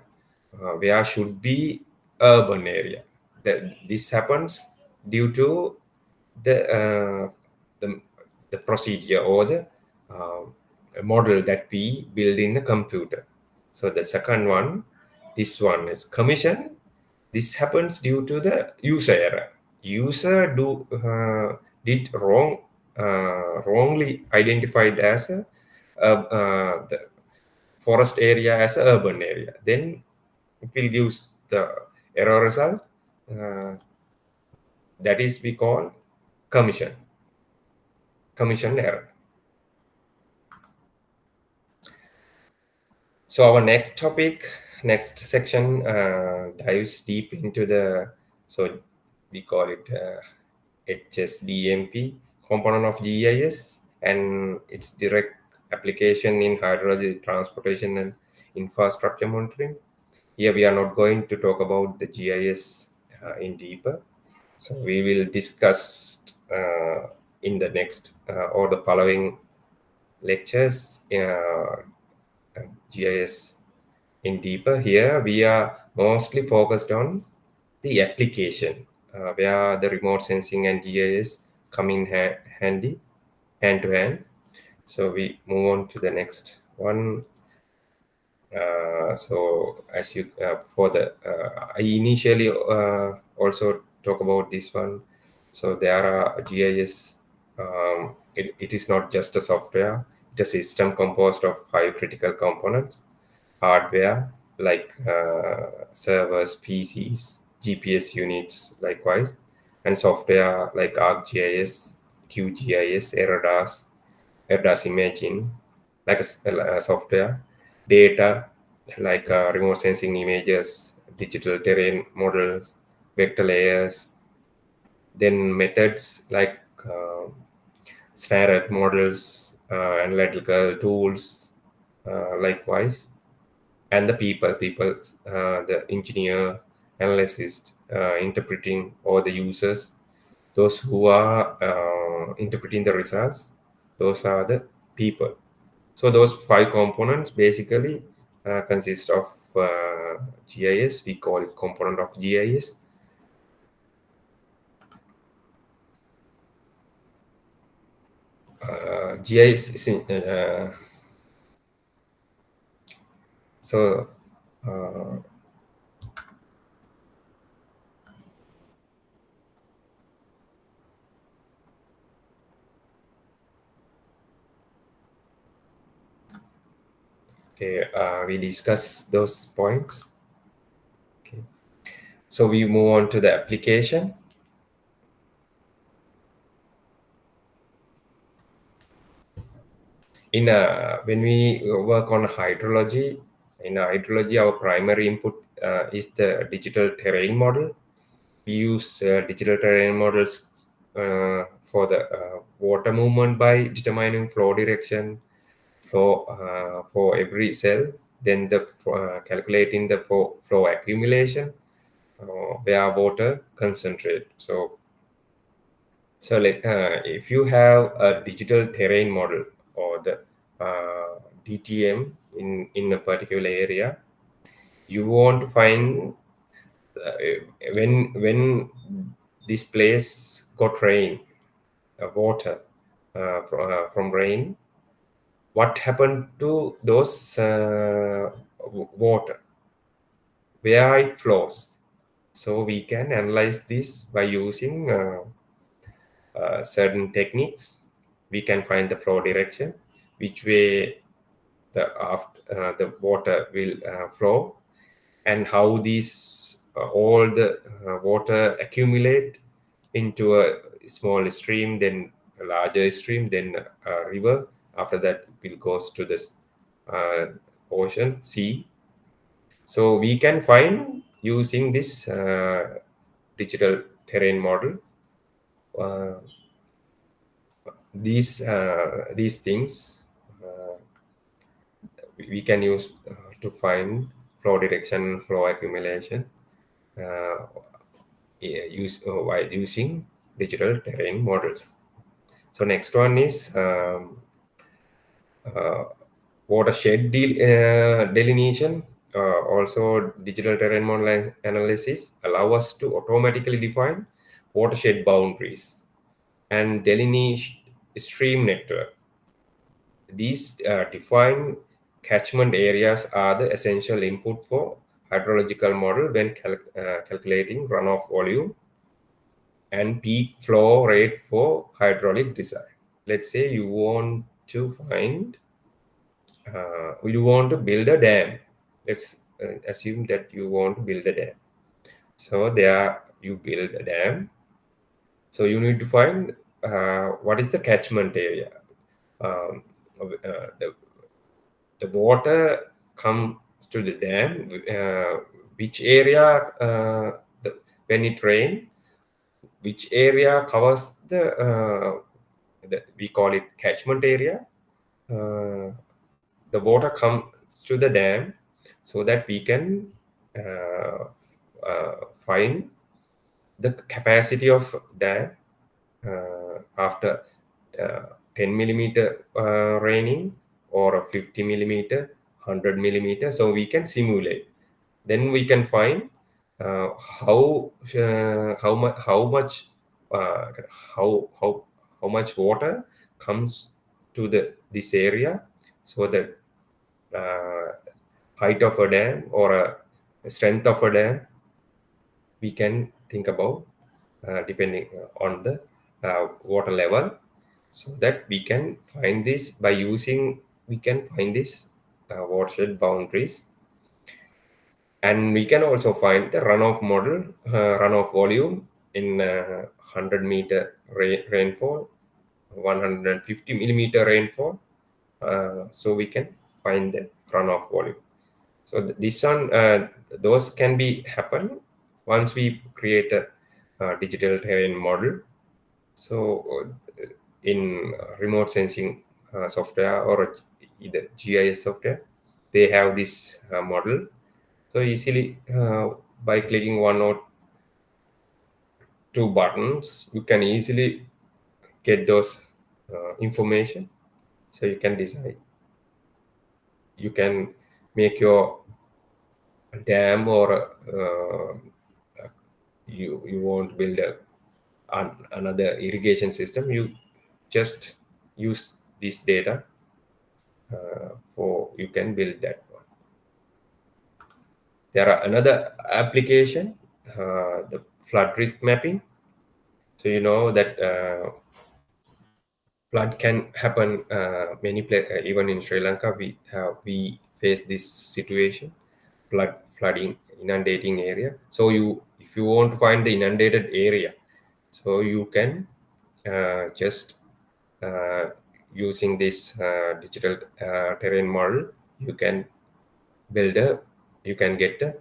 where should be urban area. This happens due to the uh, the, the procedure or the model that we build in the computer. So the second one, this one is commission. This happens due to the user error. User did wrongly identified as the forest area as an urban area. Then it will give the error result. That is we call commission error. So our next topic, next section dives deep into the, so we call it HSDMP component of GIS and its direct application in hydrology transportation and infrastructure monitoring. Here we are not going to talk about the GIS in deeper. So we will discuss in the next or the following lectures GIS in deeper. Here we are mostly focused on the application where the remote sensing and GIS come in handy. hand to hand. So we move on to the next one. So as you for the I initially also talk about this one. So there are GIS. It is not just a software. It's a system composed of 5 critical components: hardware like servers, PCs, GPS units, likewise, and software like ArcGIS, QGIS, AirDAS imaging, like a software, data like remote sensing images, digital terrain models, vector layers, then methods like standard models, analytical tools, likewise, and the people, the engineer, analyst, interpreting, or the users, those who are interpreting the results, those are the people. So those 5 components basically consist of GIS. We call it component of GIS. GIS is so uh, okay, we discuss those points. Okay. So we move on to the application. When we work on hydrology, in hydrology, our primary input is the digital terrain model. We use digital terrain models for the water movement by determining flow direction, flow for every cell, then the calculating the flow accumulation, where water concentrate. So like if you have a digital terrain model or the DTM in a particular area, you want to find when this place got rain, water from rain, what happened to those water, where it flows. So we can analyze this by using certain techniques. We can find the flow direction, which way the water will flow, and how these all the water accumulate into a small stream, then a larger stream, then a river. After that, it will goes to the uh, ocean, sea. So we can find using this digital terrain model uh, these things we can use to find flow direction, flow accumulation, uh, by using digital terrain models. So next one is uh, watershed delineation. Also, digital terrain model analysis allow us to automatically define watershed boundaries and delineate stream network. These defined catchment areas are the essential input for hydrological model when calculating runoff volume and peak flow rate for hydraulic design. Let's say you want to find, you want to build a dam. Let's assume that you want to build a dam. So there you build a dam. So you need to find what is the catchment area. The water comes to the dam, which area, when it rains, which area covers we call it catchment area. The water comes to the dam so that we can uh, find the capacity of dam after 10 millimeter raining or a 50 millimeter, 100 millimeter. So we can simulate. Then we can find uh, how much uh, how how how much water comes to this area, so the height of a dam or a strength of a dam we can think about depending on the water level, so that we can find this by using, we can find this watershed boundaries. And we can also find the runoff model, runoff volume in 100-meter rainfall, 150 millimeter rainfall. So we can find the runoff volume. So this one, those can be happen once we create a digital terrain model. So in remote sensing software or either GIS software, they have this model. So easily by clicking one or two buttons, you can easily get those information. So you can decide. You can make your dam or you want to build another irrigation system. You just use this data for you can build that one. There are another application, the flood risk mapping. So you know that flood can happen many places. Even in Sri Lanka, we face this situation, flooding, inundating area. So if you want to find the inundated area, so you can just using this digital terrain model, you can build you can get a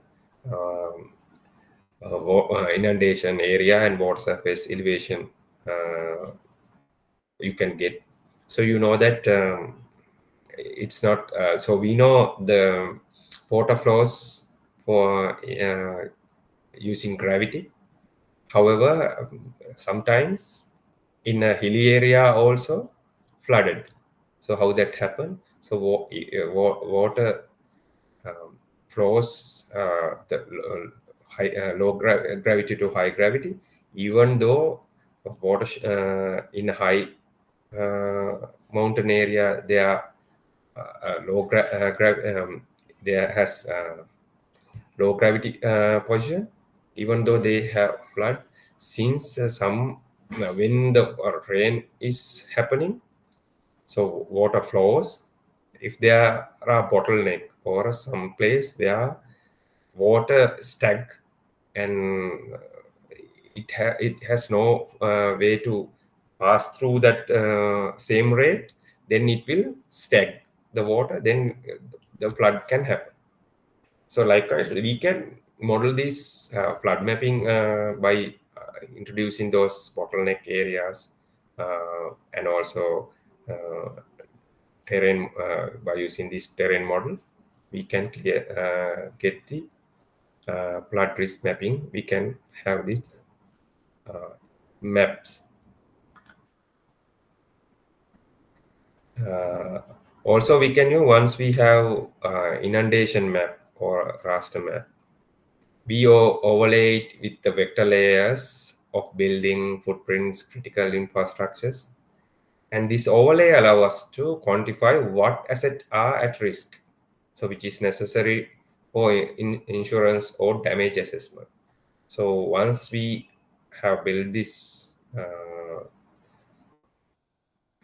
inundation area and water surface elevation you can get. So you know that it's not, so we know the water flows for using gravity. However, sometimes in a hilly area also flooded. So how that happen? So water flows the gravity to high gravity, even though water in high mountain area there low there has low gravity position, even though they have flood. Since some when the rain is happening, so water flows. If there are bottleneck or some place where water stag and it has no way to pass through that same rate, then it will stag the water, then the flood can happen. So likewise, we can model this flood mapping by introducing those bottleneck areas and also terrain by using this terrain model. We can get the flood risk mapping. We can have these maps. Also, we can use once we have inundation map or raster map, we overlay it with the vector layers of building footprints, critical infrastructures. And this overlay allows us to quantify what assets are at risk, so which is necessary for insurance or damage assessment. So once we have built this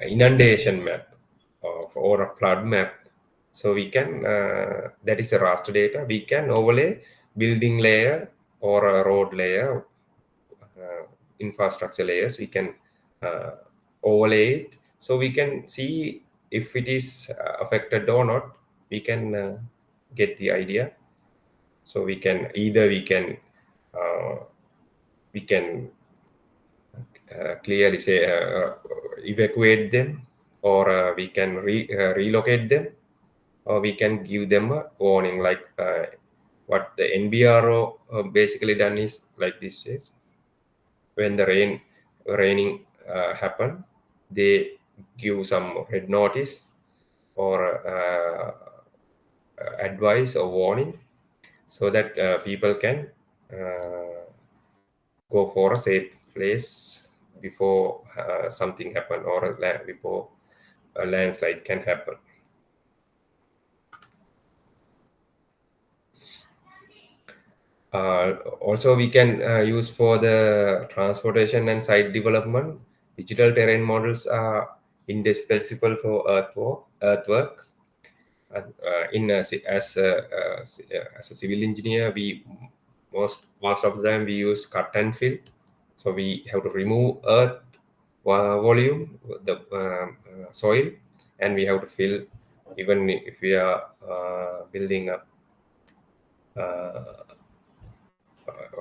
inundation map or a flood map, so we can, that is a raster data, we can overlay building layer or a road layer, infrastructure layers, we can overlay it, so we can see if it is affected or not. We can get the idea. So we can either we can clearly say evacuate them, or we can relocate them, or we can give them a warning, like what the NBRO basically done is like this way. When the raining happen, they give some red notice or advice or warning, so that people can go for a safe place before something happen, or before a landslide can happen. Also, we can use for the transportation and site development. Digital terrain models are indispensable for earthwork. As a civil engineer, we most of the time we use cut and fill. So we have to remove earth volume, the soil, and we have to fill. Even if we are building a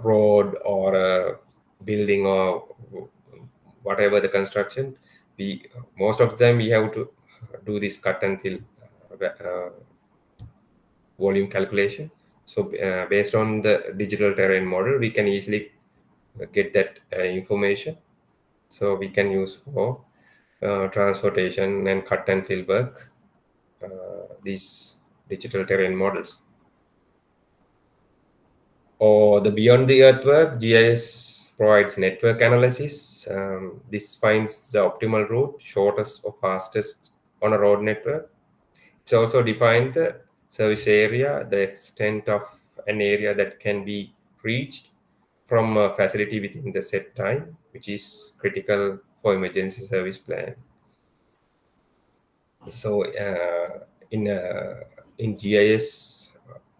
road or a building or whatever the construction, we most of them we have to do this cut and fill volume calculation. So based on the digital terrain model, we can easily get that information. So we can use for transportation and cut and fill work these digital terrain models. Or the beyond the earthwork, GIS provides network analysis. This finds the optimal route, shortest or fastest on a road network. It's also defined the service area, the extent of an area that can be reached from a facility within the set time, which is critical for emergency service plan. So in GIS,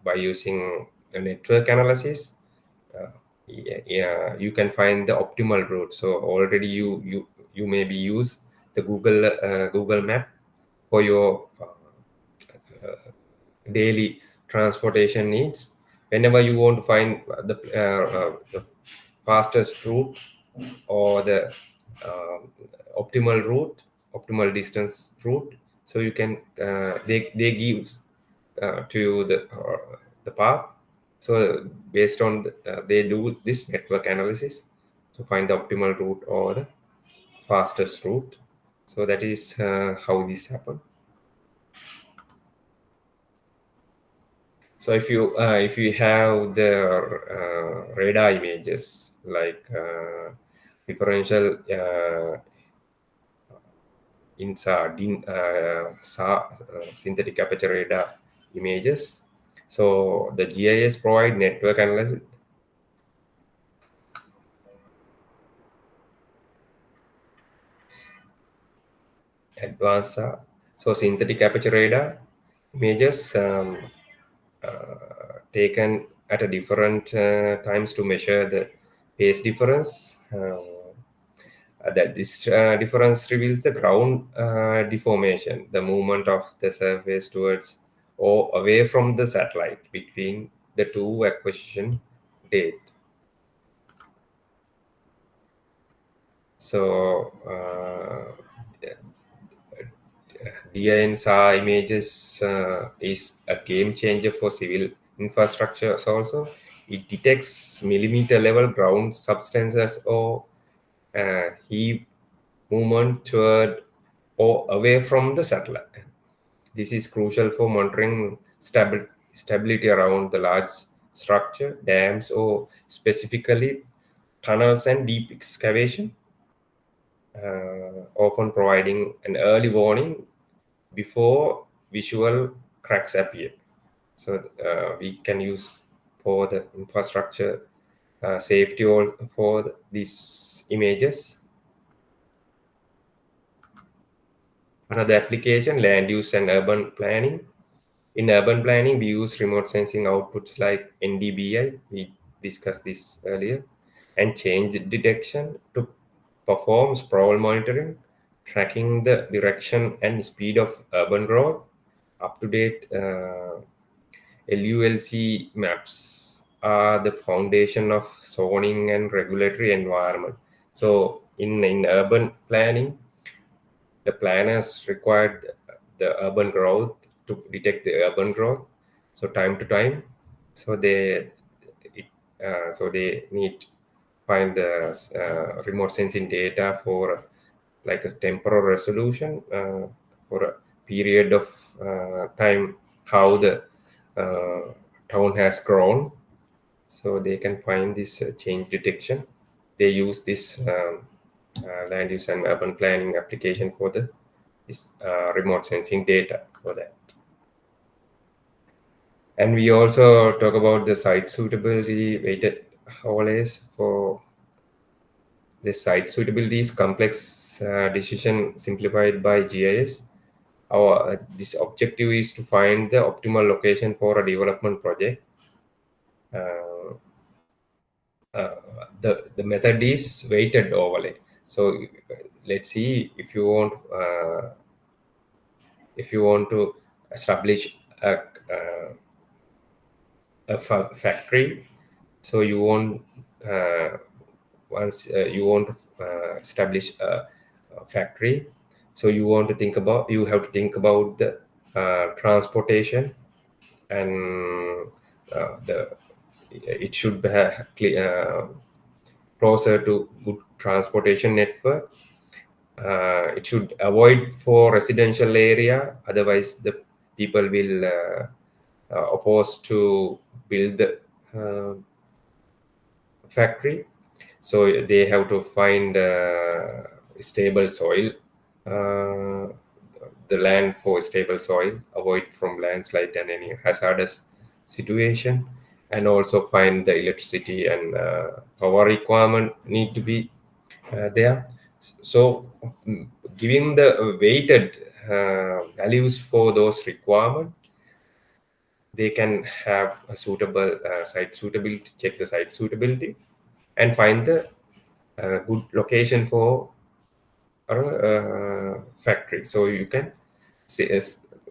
by using a network analysis, you can find the optimal route. So already you maybe use the Google Map for your daily transportation needs. Whenever you want to find the fastest route or the optimal route, optimal distance route, so you can they give to the path. So based on they do this network analysis to find the optimal route or the fastest route. So that is how this happen. So if you have the radar images like differential synthetic aperture radar images, so the GIS provide network analysis. Advanced so synthetic aperture radar images taken at a different times to measure the phase difference. That this difference reveals the ground deformation, the movement of the surface towards or away from the satellite between the two acquisition date. So DINSAR images is a game changer for civil infrastructures also. It detects millimeter level ground substances or heave movement toward or away from the satellite. This is crucial for monitoring stability around the large structure, dams, or specifically tunnels and deep excavation, often providing an early warning before visual cracks appear. So we can use for the infrastructure safety all for these images. Another application, land use and urban planning. In urban planning, we use remote sensing outputs like NDBI, we discussed this earlier, and change detection to perform sprawl monitoring, tracking the direction and speed of urban growth. Up to date LULC maps are the foundation of zoning and regulatory environment. So in urban planning, the planners required the urban growth to detect the urban growth. So time to time, so it, they need find the remote sensing data for like a temporal resolution for a period of time how the uh, town has grown. So they can find this change detection. They use this land use and urban planning application for the remote sensing data for that. And we also talk about the site suitability weighted overlays. For the site suitability is complex decision simplified by GIS. Our this objective is to find the optimal location for a development project. Uh, the method is weighted overlay. So let's see if you want to establish a factory. So you want once you want to establish a factory. So you have to think about the transportation, and the it should be closer to good transportation network. It should avoid for residential area, otherwise the people will oppose to build the factory. So they have to find stable soil, uh, the land for stable soil, avoid from landslide and any hazardous situation, and also find the electricity and power requirement need to be there. So giving the weighted values for those requirements, they can have a suitable site suitability, check the site suitability, and find the good location for a factory. So you can say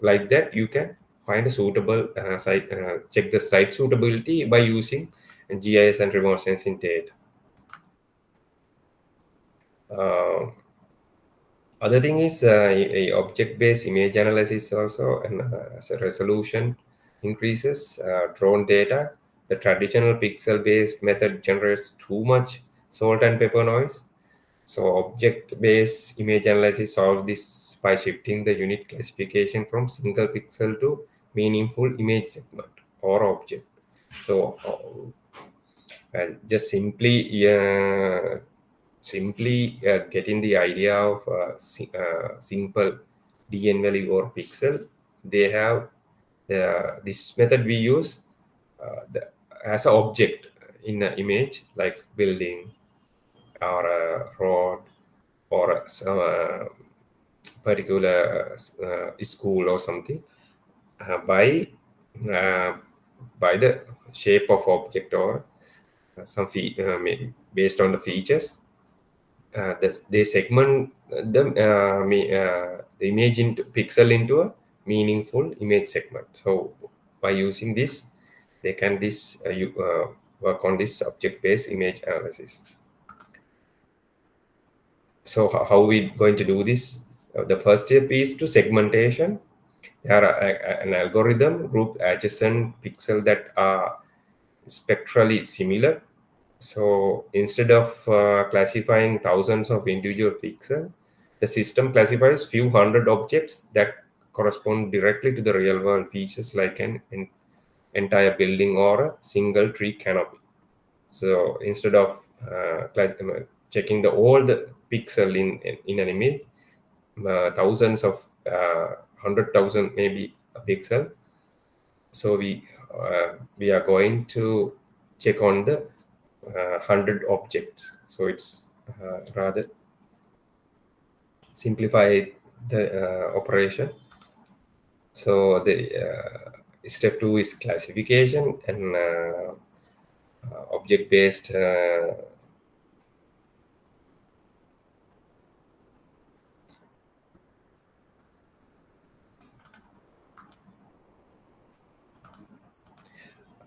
like that you can find a suitable site, check the site suitability by using GIS and remote sensing data. Uh, Other thing is a object-based image analysis also, and as a resolution increases drone data, the traditional pixel-based method generates too much salt and pepper noise. So object-based image analysis solves this by shifting the unit classification from single pixel to meaningful image segment or object. So just simply getting the idea of simple DN value or pixel, they have this method we use as an object in an image like building or a road or some particular school or something uh, uh, by the shape of object or based on the features. They segment the image into pixel into a meaningful image segment. So by using this, they can work on this object-based image analysis. So how we going to do this? The first step is to segmentation. There are an algorithm group adjacent pixel that are spectrally similar. So instead of classifying thousands of individual pixels, the system classifies few hundred objects that correspond directly to the real world features like an entire building or a single tree canopy. So instead of checking all the pixel in an image, thousands of 100,000 maybe a pixel. So we are going to check on the 100 objects. So it's rather simplify the operation. So the step two is classification and object-based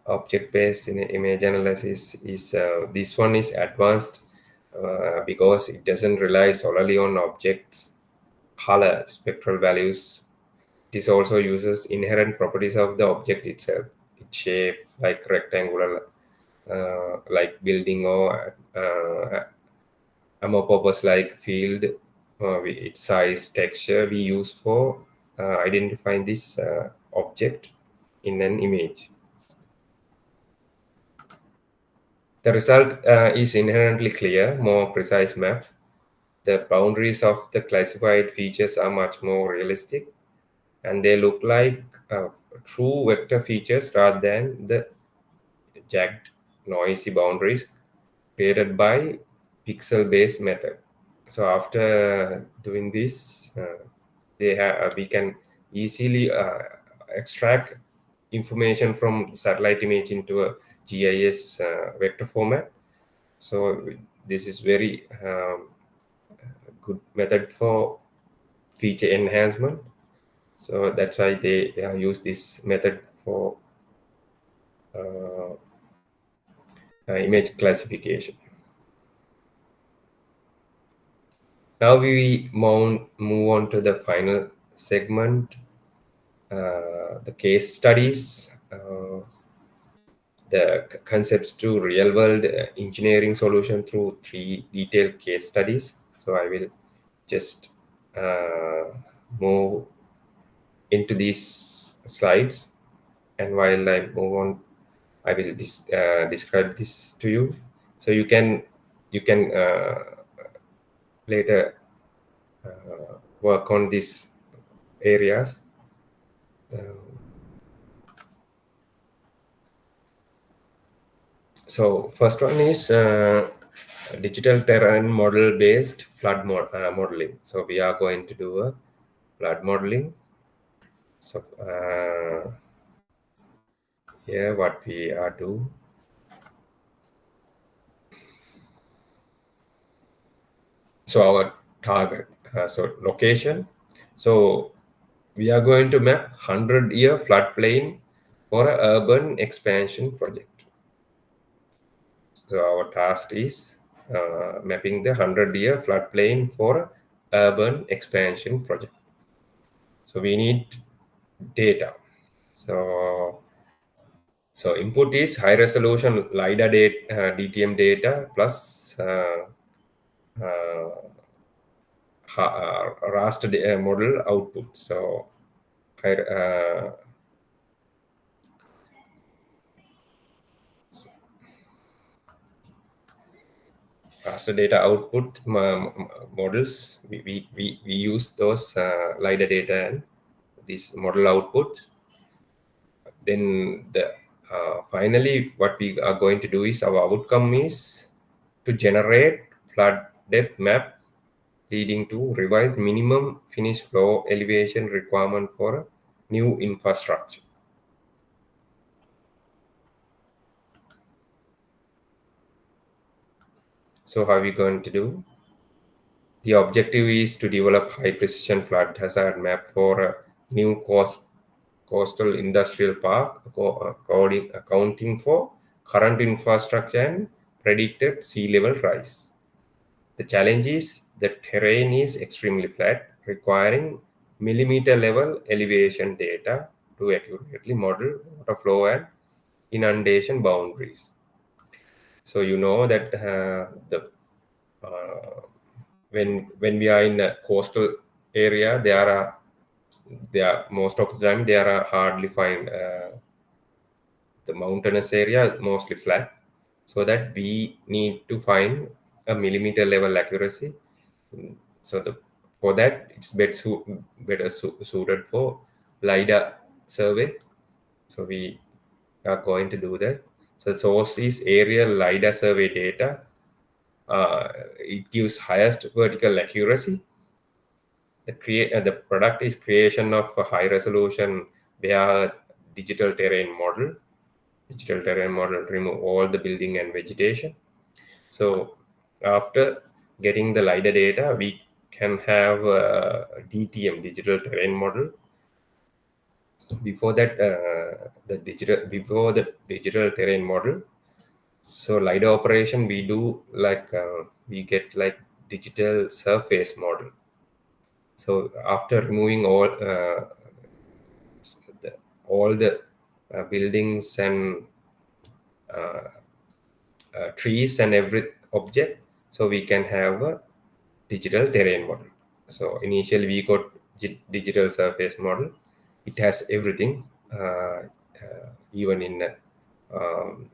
object-based image analysis is this one is advanced because it doesn't rely solely on objects color spectral values. This also uses inherent properties of the object itself, its shape like rectangular like building or amorphous like field, its size texture we use for identifying this object in an image. The result is inherently clear, more precise maps. the boundaries of the classified features are much more realistic, and they look like true vector features rather than the jagged, noisy boundaries created by pixel-based method. So after doing this, we can easily extract information from satellite image into a GIS vector format. So this is very good method for feature enhancement. So that's why they use this method for uh, image classification. Now we move on to the final segment, the case studies, the concepts to real world engineering solution through 3 detailed case studies. So I will just uh, move into these slides, and while I move on, I will describe this to you, so you can later work on these areas. So first one is digital terrain model based modeling. So we are going to do a flood modeling. So here what we are do. So our target, so location. So we are going to map 100-year floodplain for an urban expansion project. So our task is mapping the 100-year floodplain for urban expansion project. So we need data. So input is high resolution LiDAR data, DTM data plus uh, raster model output. So high, raster data output models. We use those LiDAR data and these model outputs. Then finally what we are going to do is our outcome is to generate flood depth map leading to revised minimum finished flow elevation requirement for new infrastructure. So how are we going to do? The objective is to develop high precision flood hazard map for a new coastal industrial park accounting for current infrastructure and predicted sea level rise. The challenge is the terrain is extremely flat, requiring millimeter level elevation data to accurately model water flow and inundation boundaries. So you know that the when we are in a coastal area, there most of the time there are hardly find the mountainous area mostly flat, so that we need to find a millimeter level accuracy. So for that it's better suited for LiDAR survey. So we are going to do that. So the source is aerial LiDAR survey data. It gives highest vertical accuracy. The product is creation of a high resolution via digital terrain model. Digital terrain model remove all the building and vegetation. So after getting the LiDAR data, we can have a DTM, digital terrain model. Before that, before the digital terrain model, so LiDAR operation we do like we get like digital surface model. So after removing all the buildings and trees and every object, so we can have a digital terrain model. So initially we got digital surface model. It has everything, even in um,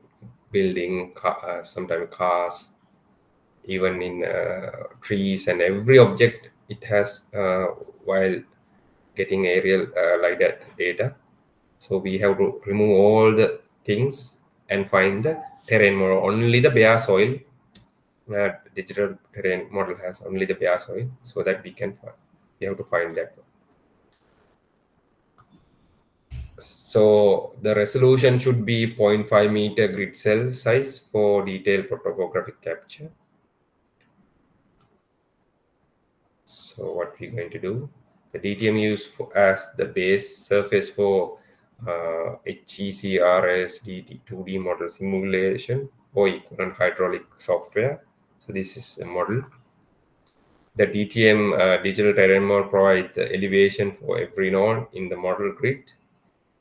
building, sometimes cars, even in trees and every object it has while getting aerial LiDAR data. So we have to remove all the things and find the terrain model. Only the bare soil, digital terrain model has only the bare soil, so that we can find. We have to find that one. So the resolution should be 0.5 meter grid cell size for detailed topographic capture. So what we're going to do, the DTM used as the base surface for HECRS 2D model simulation or equivalent hydraulic software. So this is a model. The DTM digital terrain model provides the elevation for every node in the model grid,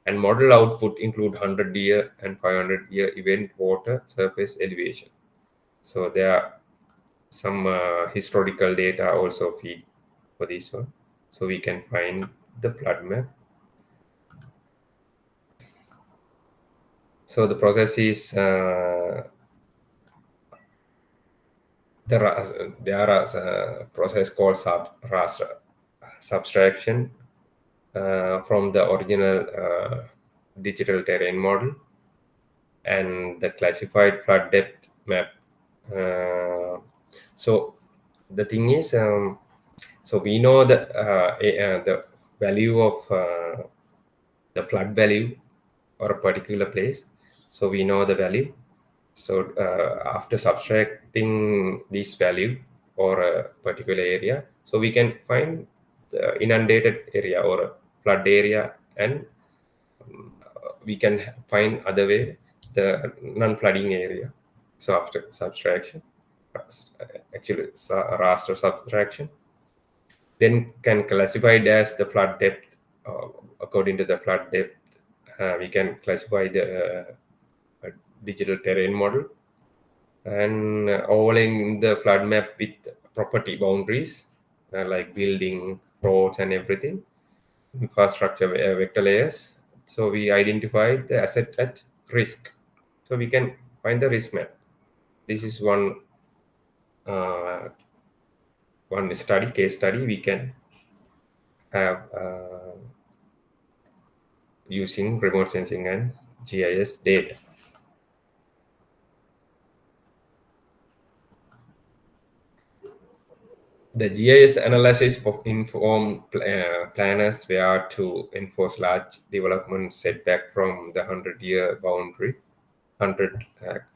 and model output include 100-year and 500-year event water surface elevation. So there are some historical data also feed for this one. So we can find the flood map. So the process is there are a process called subtraction from the original digital terrain model and the classified flood depth map. So the thing is, so we know the value of the flood value or a particular place. So we know the value. So after subtracting this value or a particular area, so we can find the inundated area or a flood area, and we can find other way the non-flooding area. So after subtraction, actually raster subtraction, then can classify it as the flood depth. According to the flood depth, we can classify the digital terrain model and overlaying the flood map with property boundaries like building, roads, and everything, infrastructure vector layers. So we identified the asset at risk. So we can find the risk map. This is one study, case study we can have using remote sensing and GIS data. The GIS analysis inform planners where to enforce large development setback from the 100-year boundary. 100,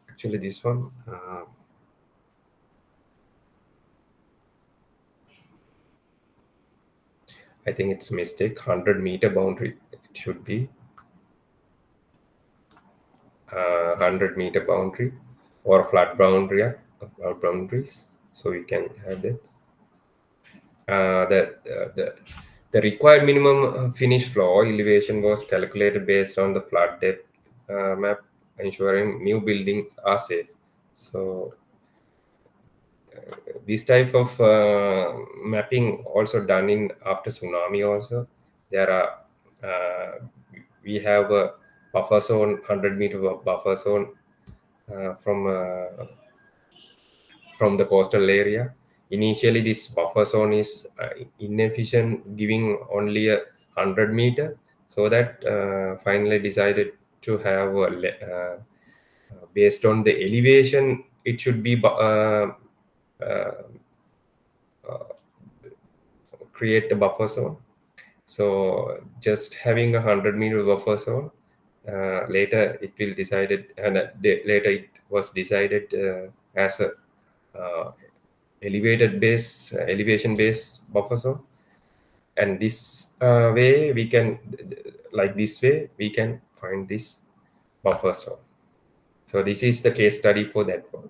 actually this one. I think it's a mistake. 100-meter boundary. It should be 100-meter boundary or flood boundary, flood boundaries. So we can have that. The required minimum finished floor elevation was calculated based on the flood depth map, ensuring new buildings are safe. So this type of mapping also done in after tsunami also. There are we have a buffer zone, 100-meter buffer zone from the coastal area. Initially, this buffer zone is inefficient, giving only 100 meter. So that finally decided to have based on the elevation, it should be create a buffer zone. So just having 100-meter buffer zone, later it will decided, and later it was decided as a elevation based buffer zone, and this way we can, like this way we can find this buffer zone. So this is the case study for that one.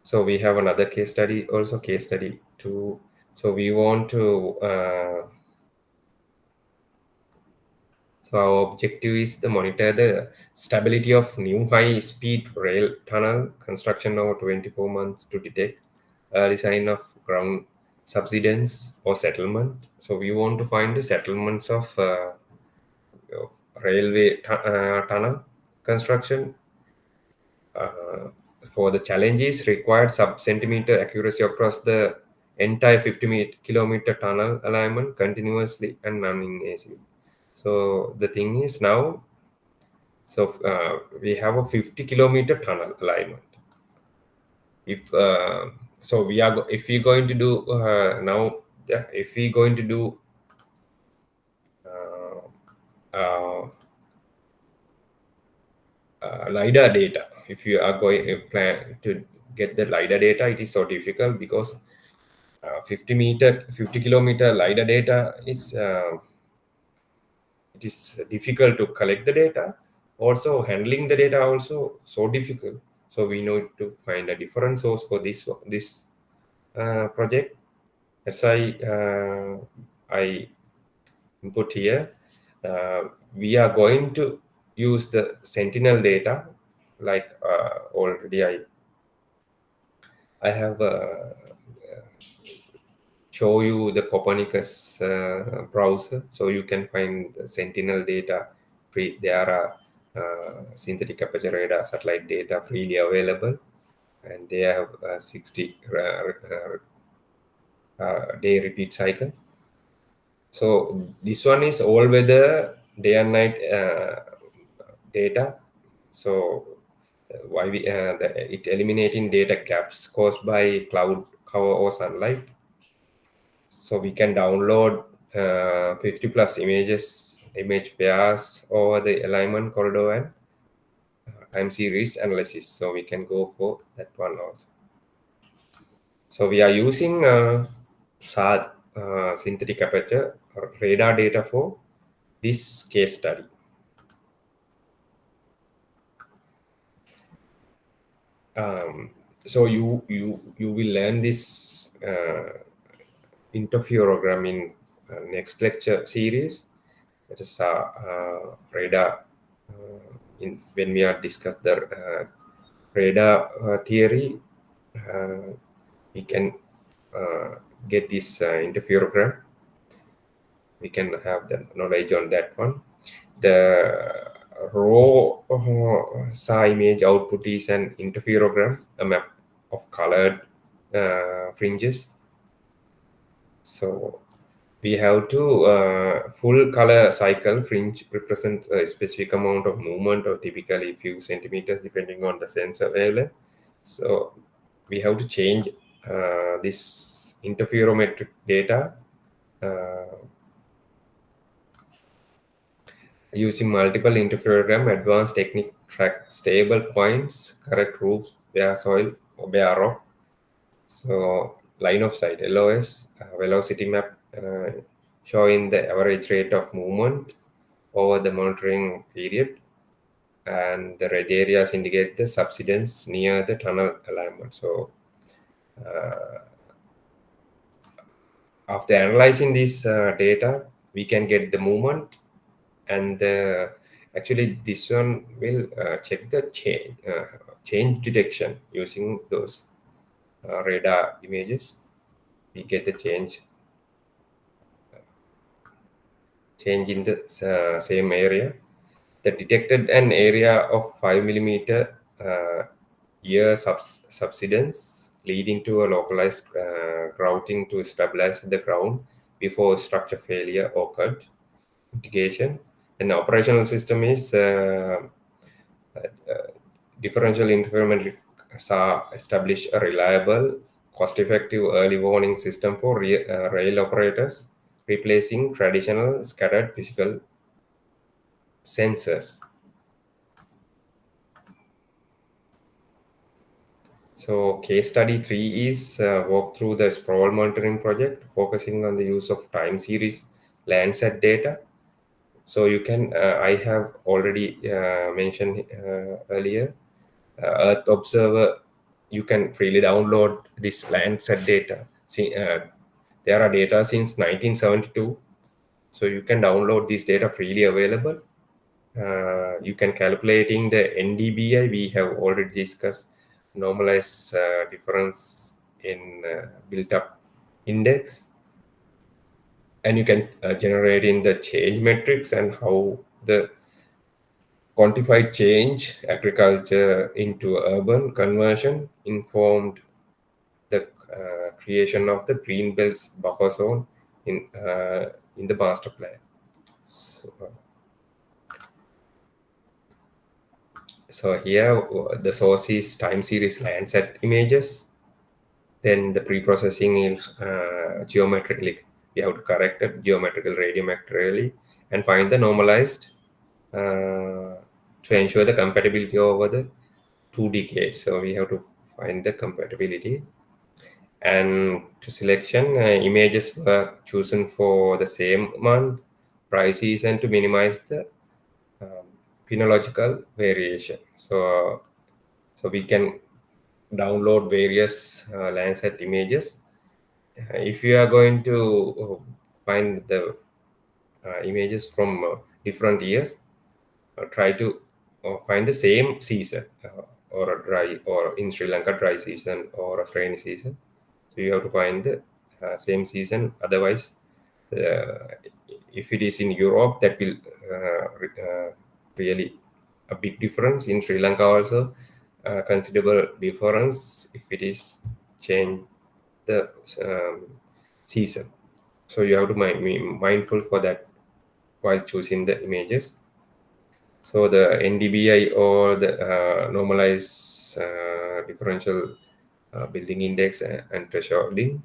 So we have another case study, also case study 2. So we want to so our objective is to monitor the stability of new high-speed rail tunnel construction over 24 months to detect early sign of ground subsidence or settlement. So we want to find the settlements of railway tunnel construction. For the challenges required sub-centimeter accuracy across the entire 50-kilometer tunnel alignment continuously and non-invasive. So the thing is now, so we have a 50-kilometer tunnel alignment. If so, if we're going to do now, if we're going to do uh, LiDAR data. If you are going plan to get the LiDAR data, it is so difficult because 50 kilometer LiDAR data is it is difficult to collect the data. Also, handling the data also so difficult. So we need to find a different source for this project. That's why I input here. We are going to use the Sentinel data, like already I have show you the Copernicus browser, so you can find the Sentinel data. There are synthetic aperture radar satellite data freely available, and they have 60 day repeat cycle. So this one is all weather day and night data. So why it eliminating data gaps caused by cloud cover or sunlight. So we can download 50 plus image pairs over the alignment corridor and time series analysis. So we can go for that one also. So we are using synthetic aperture radar data for this case study. So you will learn this interferogram in next lecture series. That is radar. When we are discuss the radar theory, we can get this interferogram. We can have the knowledge on that one. The raw SAR image output is an interferogram, a map of colored fringes. So we have to full color cycle fringe represents a specific amount of movement, or typically few centimeters depending on the sensor wavelength. So we have to change this interferometric data using multiple interferogram advanced technique track stable points, correct roofs, bare soil or bare rock. So line of sight LOS velocity map showing the average rate of movement over the monitoring period, and the red areas indicate the subsidence near the tunnel alignment. So after analyzing this data, we can get the movement, and actually this one will check the change detection using those radar images. We get the change in the same area. The detected an area of 5 millimeter year subsidence, leading to a localized grouting to stabilize the ground before structure failure occurred. Mitigation. An operational system is differential interferometric SAR establish a reliable, cost-effective early warning system for rail operators, replacing traditional scattered physical sensors. So case study 3 is walk through the sprawl monitoring project, focusing on the use of time series Landsat data. So you can, I have already mentioned earlier, Earth Observer, you can freely download this Landsat data. See, there are data since 1972. So you can download this data freely available. You can calculating the NDBI. We have already discussed normalized difference in built up index, and you can generate in the change metrics and how the quantified change agriculture into urban conversion informed the creation of the green belts buffer zone in the master plan. So here the source is time series Landsat images. Then the pre-processing is geometrically. We have to correct it geometrical radiometrically and find the normalized to ensure the compatibility over the 2 decades. So we have to find the compatibility. And to selection, images were chosen for the same month, price season to minimize the um, phenological variation. So we can download various Landsat images. If you are going to find the images from different years, try to find the same season or a dry or in Sri Lanka dry season or a rainy season. So you have to find the same season. Otherwise, if it is in Europe, that will really a big difference. In Sri Lanka also, considerable difference if it is change the season. So you have to be mindful for that while choosing the images. So the NDBI or the normalized differential building index and thresholding.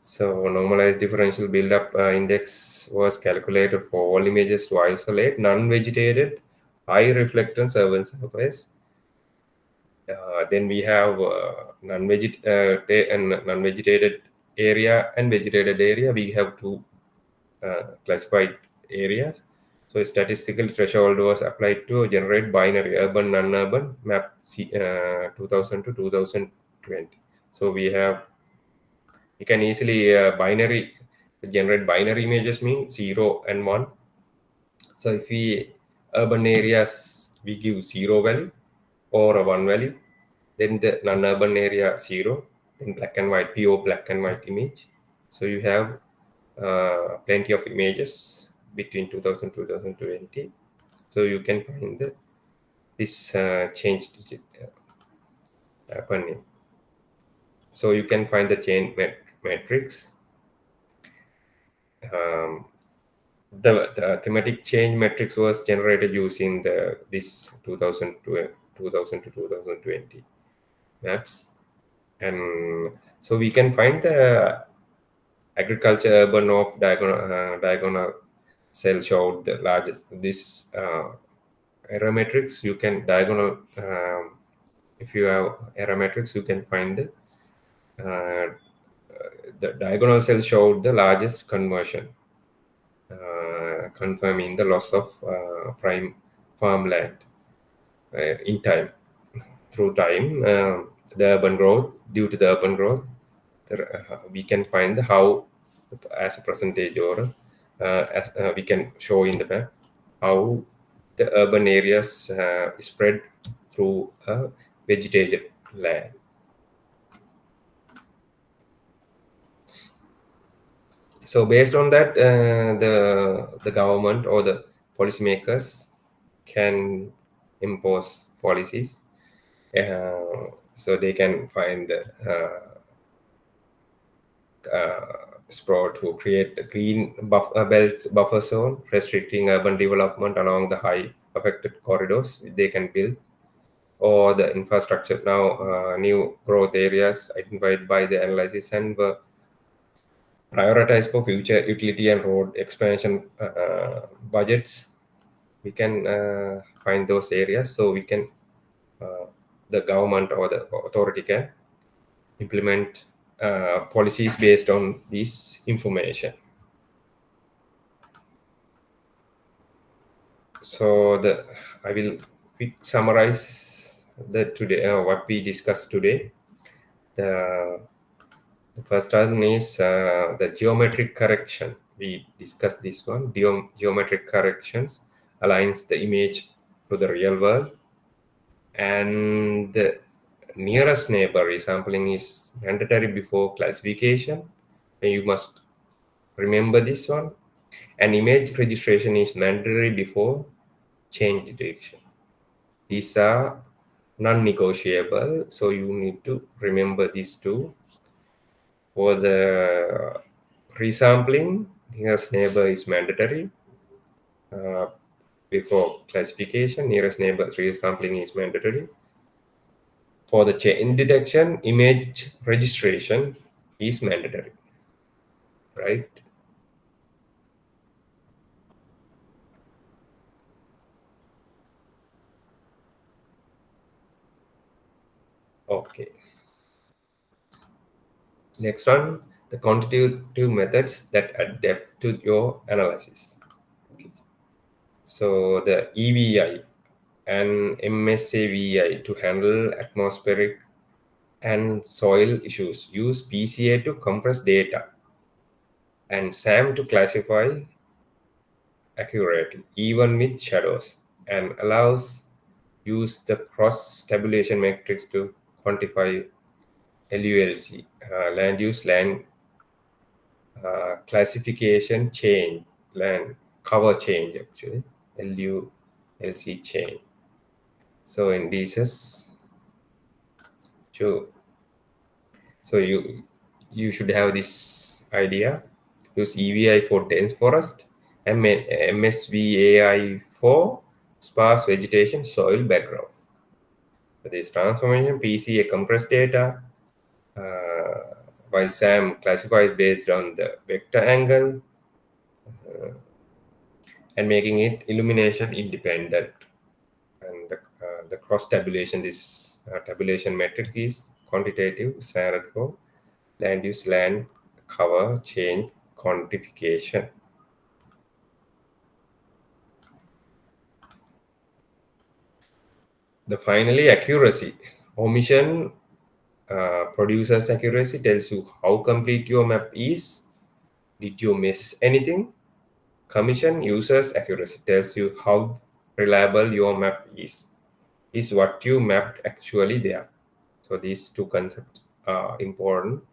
So normalized differential build-up index was calculated for all images to isolate non-vegetated high reflectance urban surface. Then we have non-vegetated area and vegetated area. We have two classified areas. So a statistical threshold was applied to generate binary urban non-urban map 2000 to 2020. So you can easily binary generate binary images mean 0 and 1. So if we urban areas we give 0 value or a 1 value, then the non-urban area 0, then black and white pure black and white image. So you have plenty of images between 2000 2020. So you can find this change happening. So you can find the change matrix. Um, the thematic change matrix was generated using this 2000 to 2020 maps, and so we can find the agriculture urban of diagonal cell showed the largest this error matrix. You can diagonal if you have error matrix, you can find the diagonal cell showed the largest conversion, confirming the loss of prime farmland in time. Through time, the urban growth, due to the urban growth, we can find how, as a percentage or as we can show in the map, how the urban areas spread through vegetated land. So based on that, the government or the policymakers can impose policies, so they can find the sprawl to create the green belt buffer zone, restricting urban development along the high affected corridors they can build, or the infrastructure now new growth areas identified by the analysis and were prioritized for future utility and road expansion budgets. We can find those areas, so we can the government or the authority can implement policies based on this information. So I will quick summarize today what we discussed today. The first one is the geometric correction. We discussed this one. Geometric corrections aligns the image to the real world, and the nearest neighbor resampling is mandatory before classification. And you must remember this one. And image registration is mandatory before change detection. These are non-negotiable, so you need to remember these two. For the resampling, nearest neighbor is mandatory. Before classification, nearest neighbor resampling is mandatory. For the chain detection, image registration is mandatory, right? Okay. Next one, the quantitative methods that adapt to your analysis. Okay. So the EVI and MSAVI to handle atmospheric and soil issues use PCA to compress data and SAM to classify accurately, even with shadows, and allows use the cross tabulation matrix to quantify LULC, land use land classification change, land cover change actually, LULC change. So in this, so you should have this idea. Use EVI for dense forest and MSVAI for sparse vegetation soil background. For this transformation, PCA compressed data, uh, while SAM classifies based on the vector angle and making it illumination independent. And the cross tabulation, this tabulation metric is quantitative standard for land use land cover change quantification. The finally accuracy. Omission produces accuracy, tells you how complete your map is. Did you miss anything? Commission uses accuracy, tells you how reliable your map is. Is what you mapped actually there? So these two concepts are important.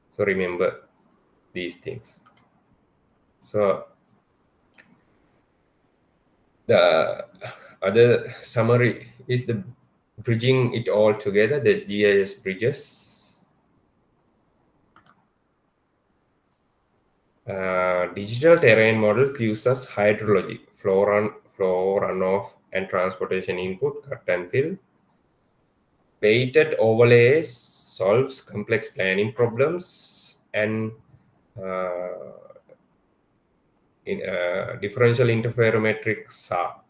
So remember these things. So the other summary is the bridging it all together, the GIS bridges. Digital terrain models uses hydrology, flow runoff, and transportation input, cut and fill. Weighted overlays solves complex planning problems, and uh, differential interferometric SAR,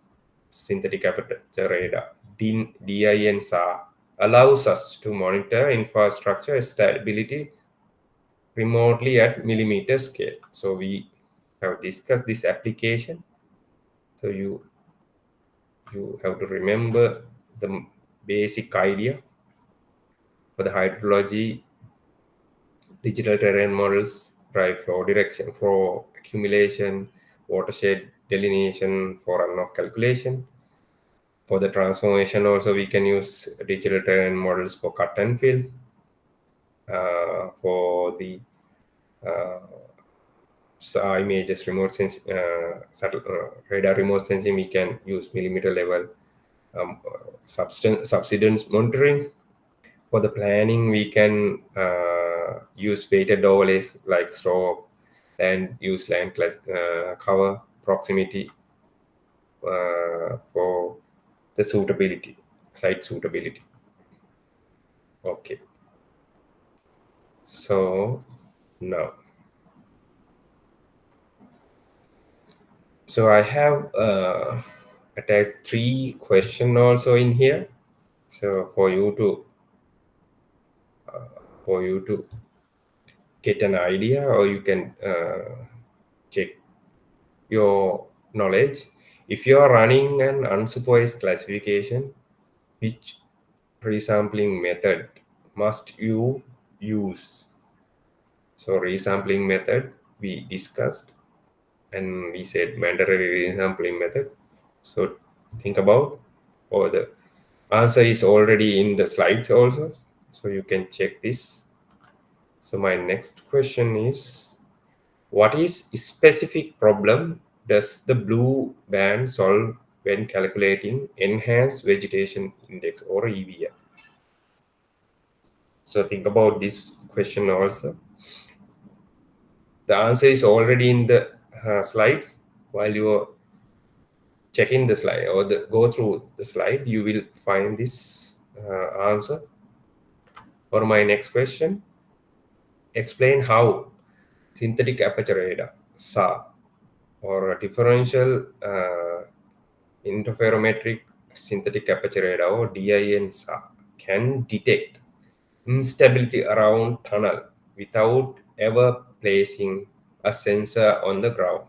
synthetic aperture radar, DIN SAR, allows us to monitor infrastructure stability remotely at millimeter scale. So we have discussed this application. So you have to remember the basic idea for the hydrology. Digital terrain models drive flow direction for accumulation, watershed delineation for runoff calculation. For the transformation also we can use digital terrain models for cut and fill. For the images remote radar remote sensing, we can use millimeter level subsidence monitoring. For the planning, we can use weighted overlays like slope and use land cover proximity for the suitability, site suitability. Okay. So now, so I have attached 3 questions also in here. So for you to get an idea, or you can check your knowledge. If you are running an unsupervised classification, which resampling method must you use? So resampling method we discussed, and we said mandatory resampling method. So think about, or the answer is already in the slides also, so you can check this. So my next question is, what is specific problem does the blue band solve when calculating enhanced vegetation index or EVI? So think about this question also. The answer is already in the slides. While you are checking the slide or go through the slide, you will find this answer. For my next question, explain how synthetic aperture radar (SAR) or a differential interferometric synthetic aperture radar or DIN SAR can detect instability around tunnel without ever placing a sensor on the ground,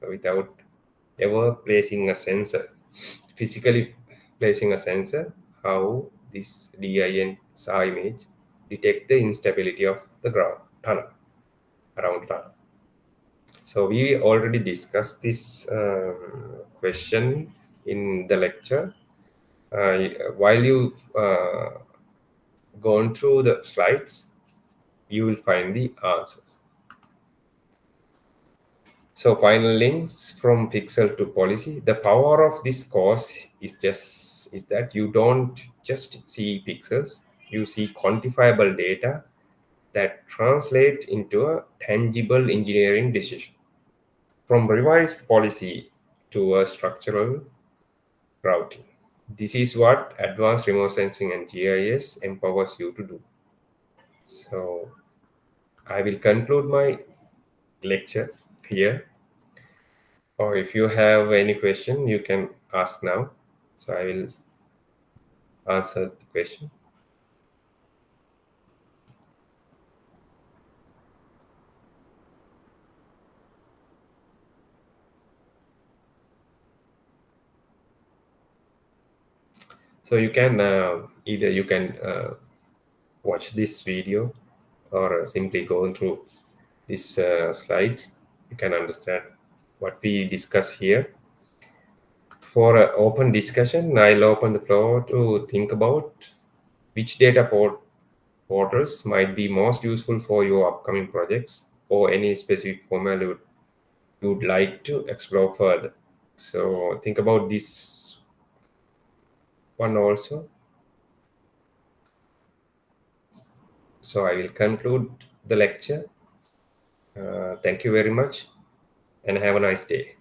without ever placing a sensor, physically placing a sensor, how this DIN SAR image detect the instability of the ground tunnel around tunnel. So we already discussed this question in the lecture. While you gone through the slides, you will find the answers. So final links from pixel to policy. The power of this course is that you don't just see pixels, you see quantifiable data that translate into a tangible engineering decision. From revised policy to a structural routing. This is what advanced remote sensing and GIS empowers you to do. So I will conclude my lecture here. Or if you have any question, you can ask now. So I will answer the question. So you can either you can watch this video or simply go through this slides. You can understand what we discuss here. For an open discussion, I'll open the floor to think about which portals might be most useful for your upcoming projects or any specific formula you would like to explore further. So think about this one also. So I will conclude the lecture. Thank you very much and have a nice day.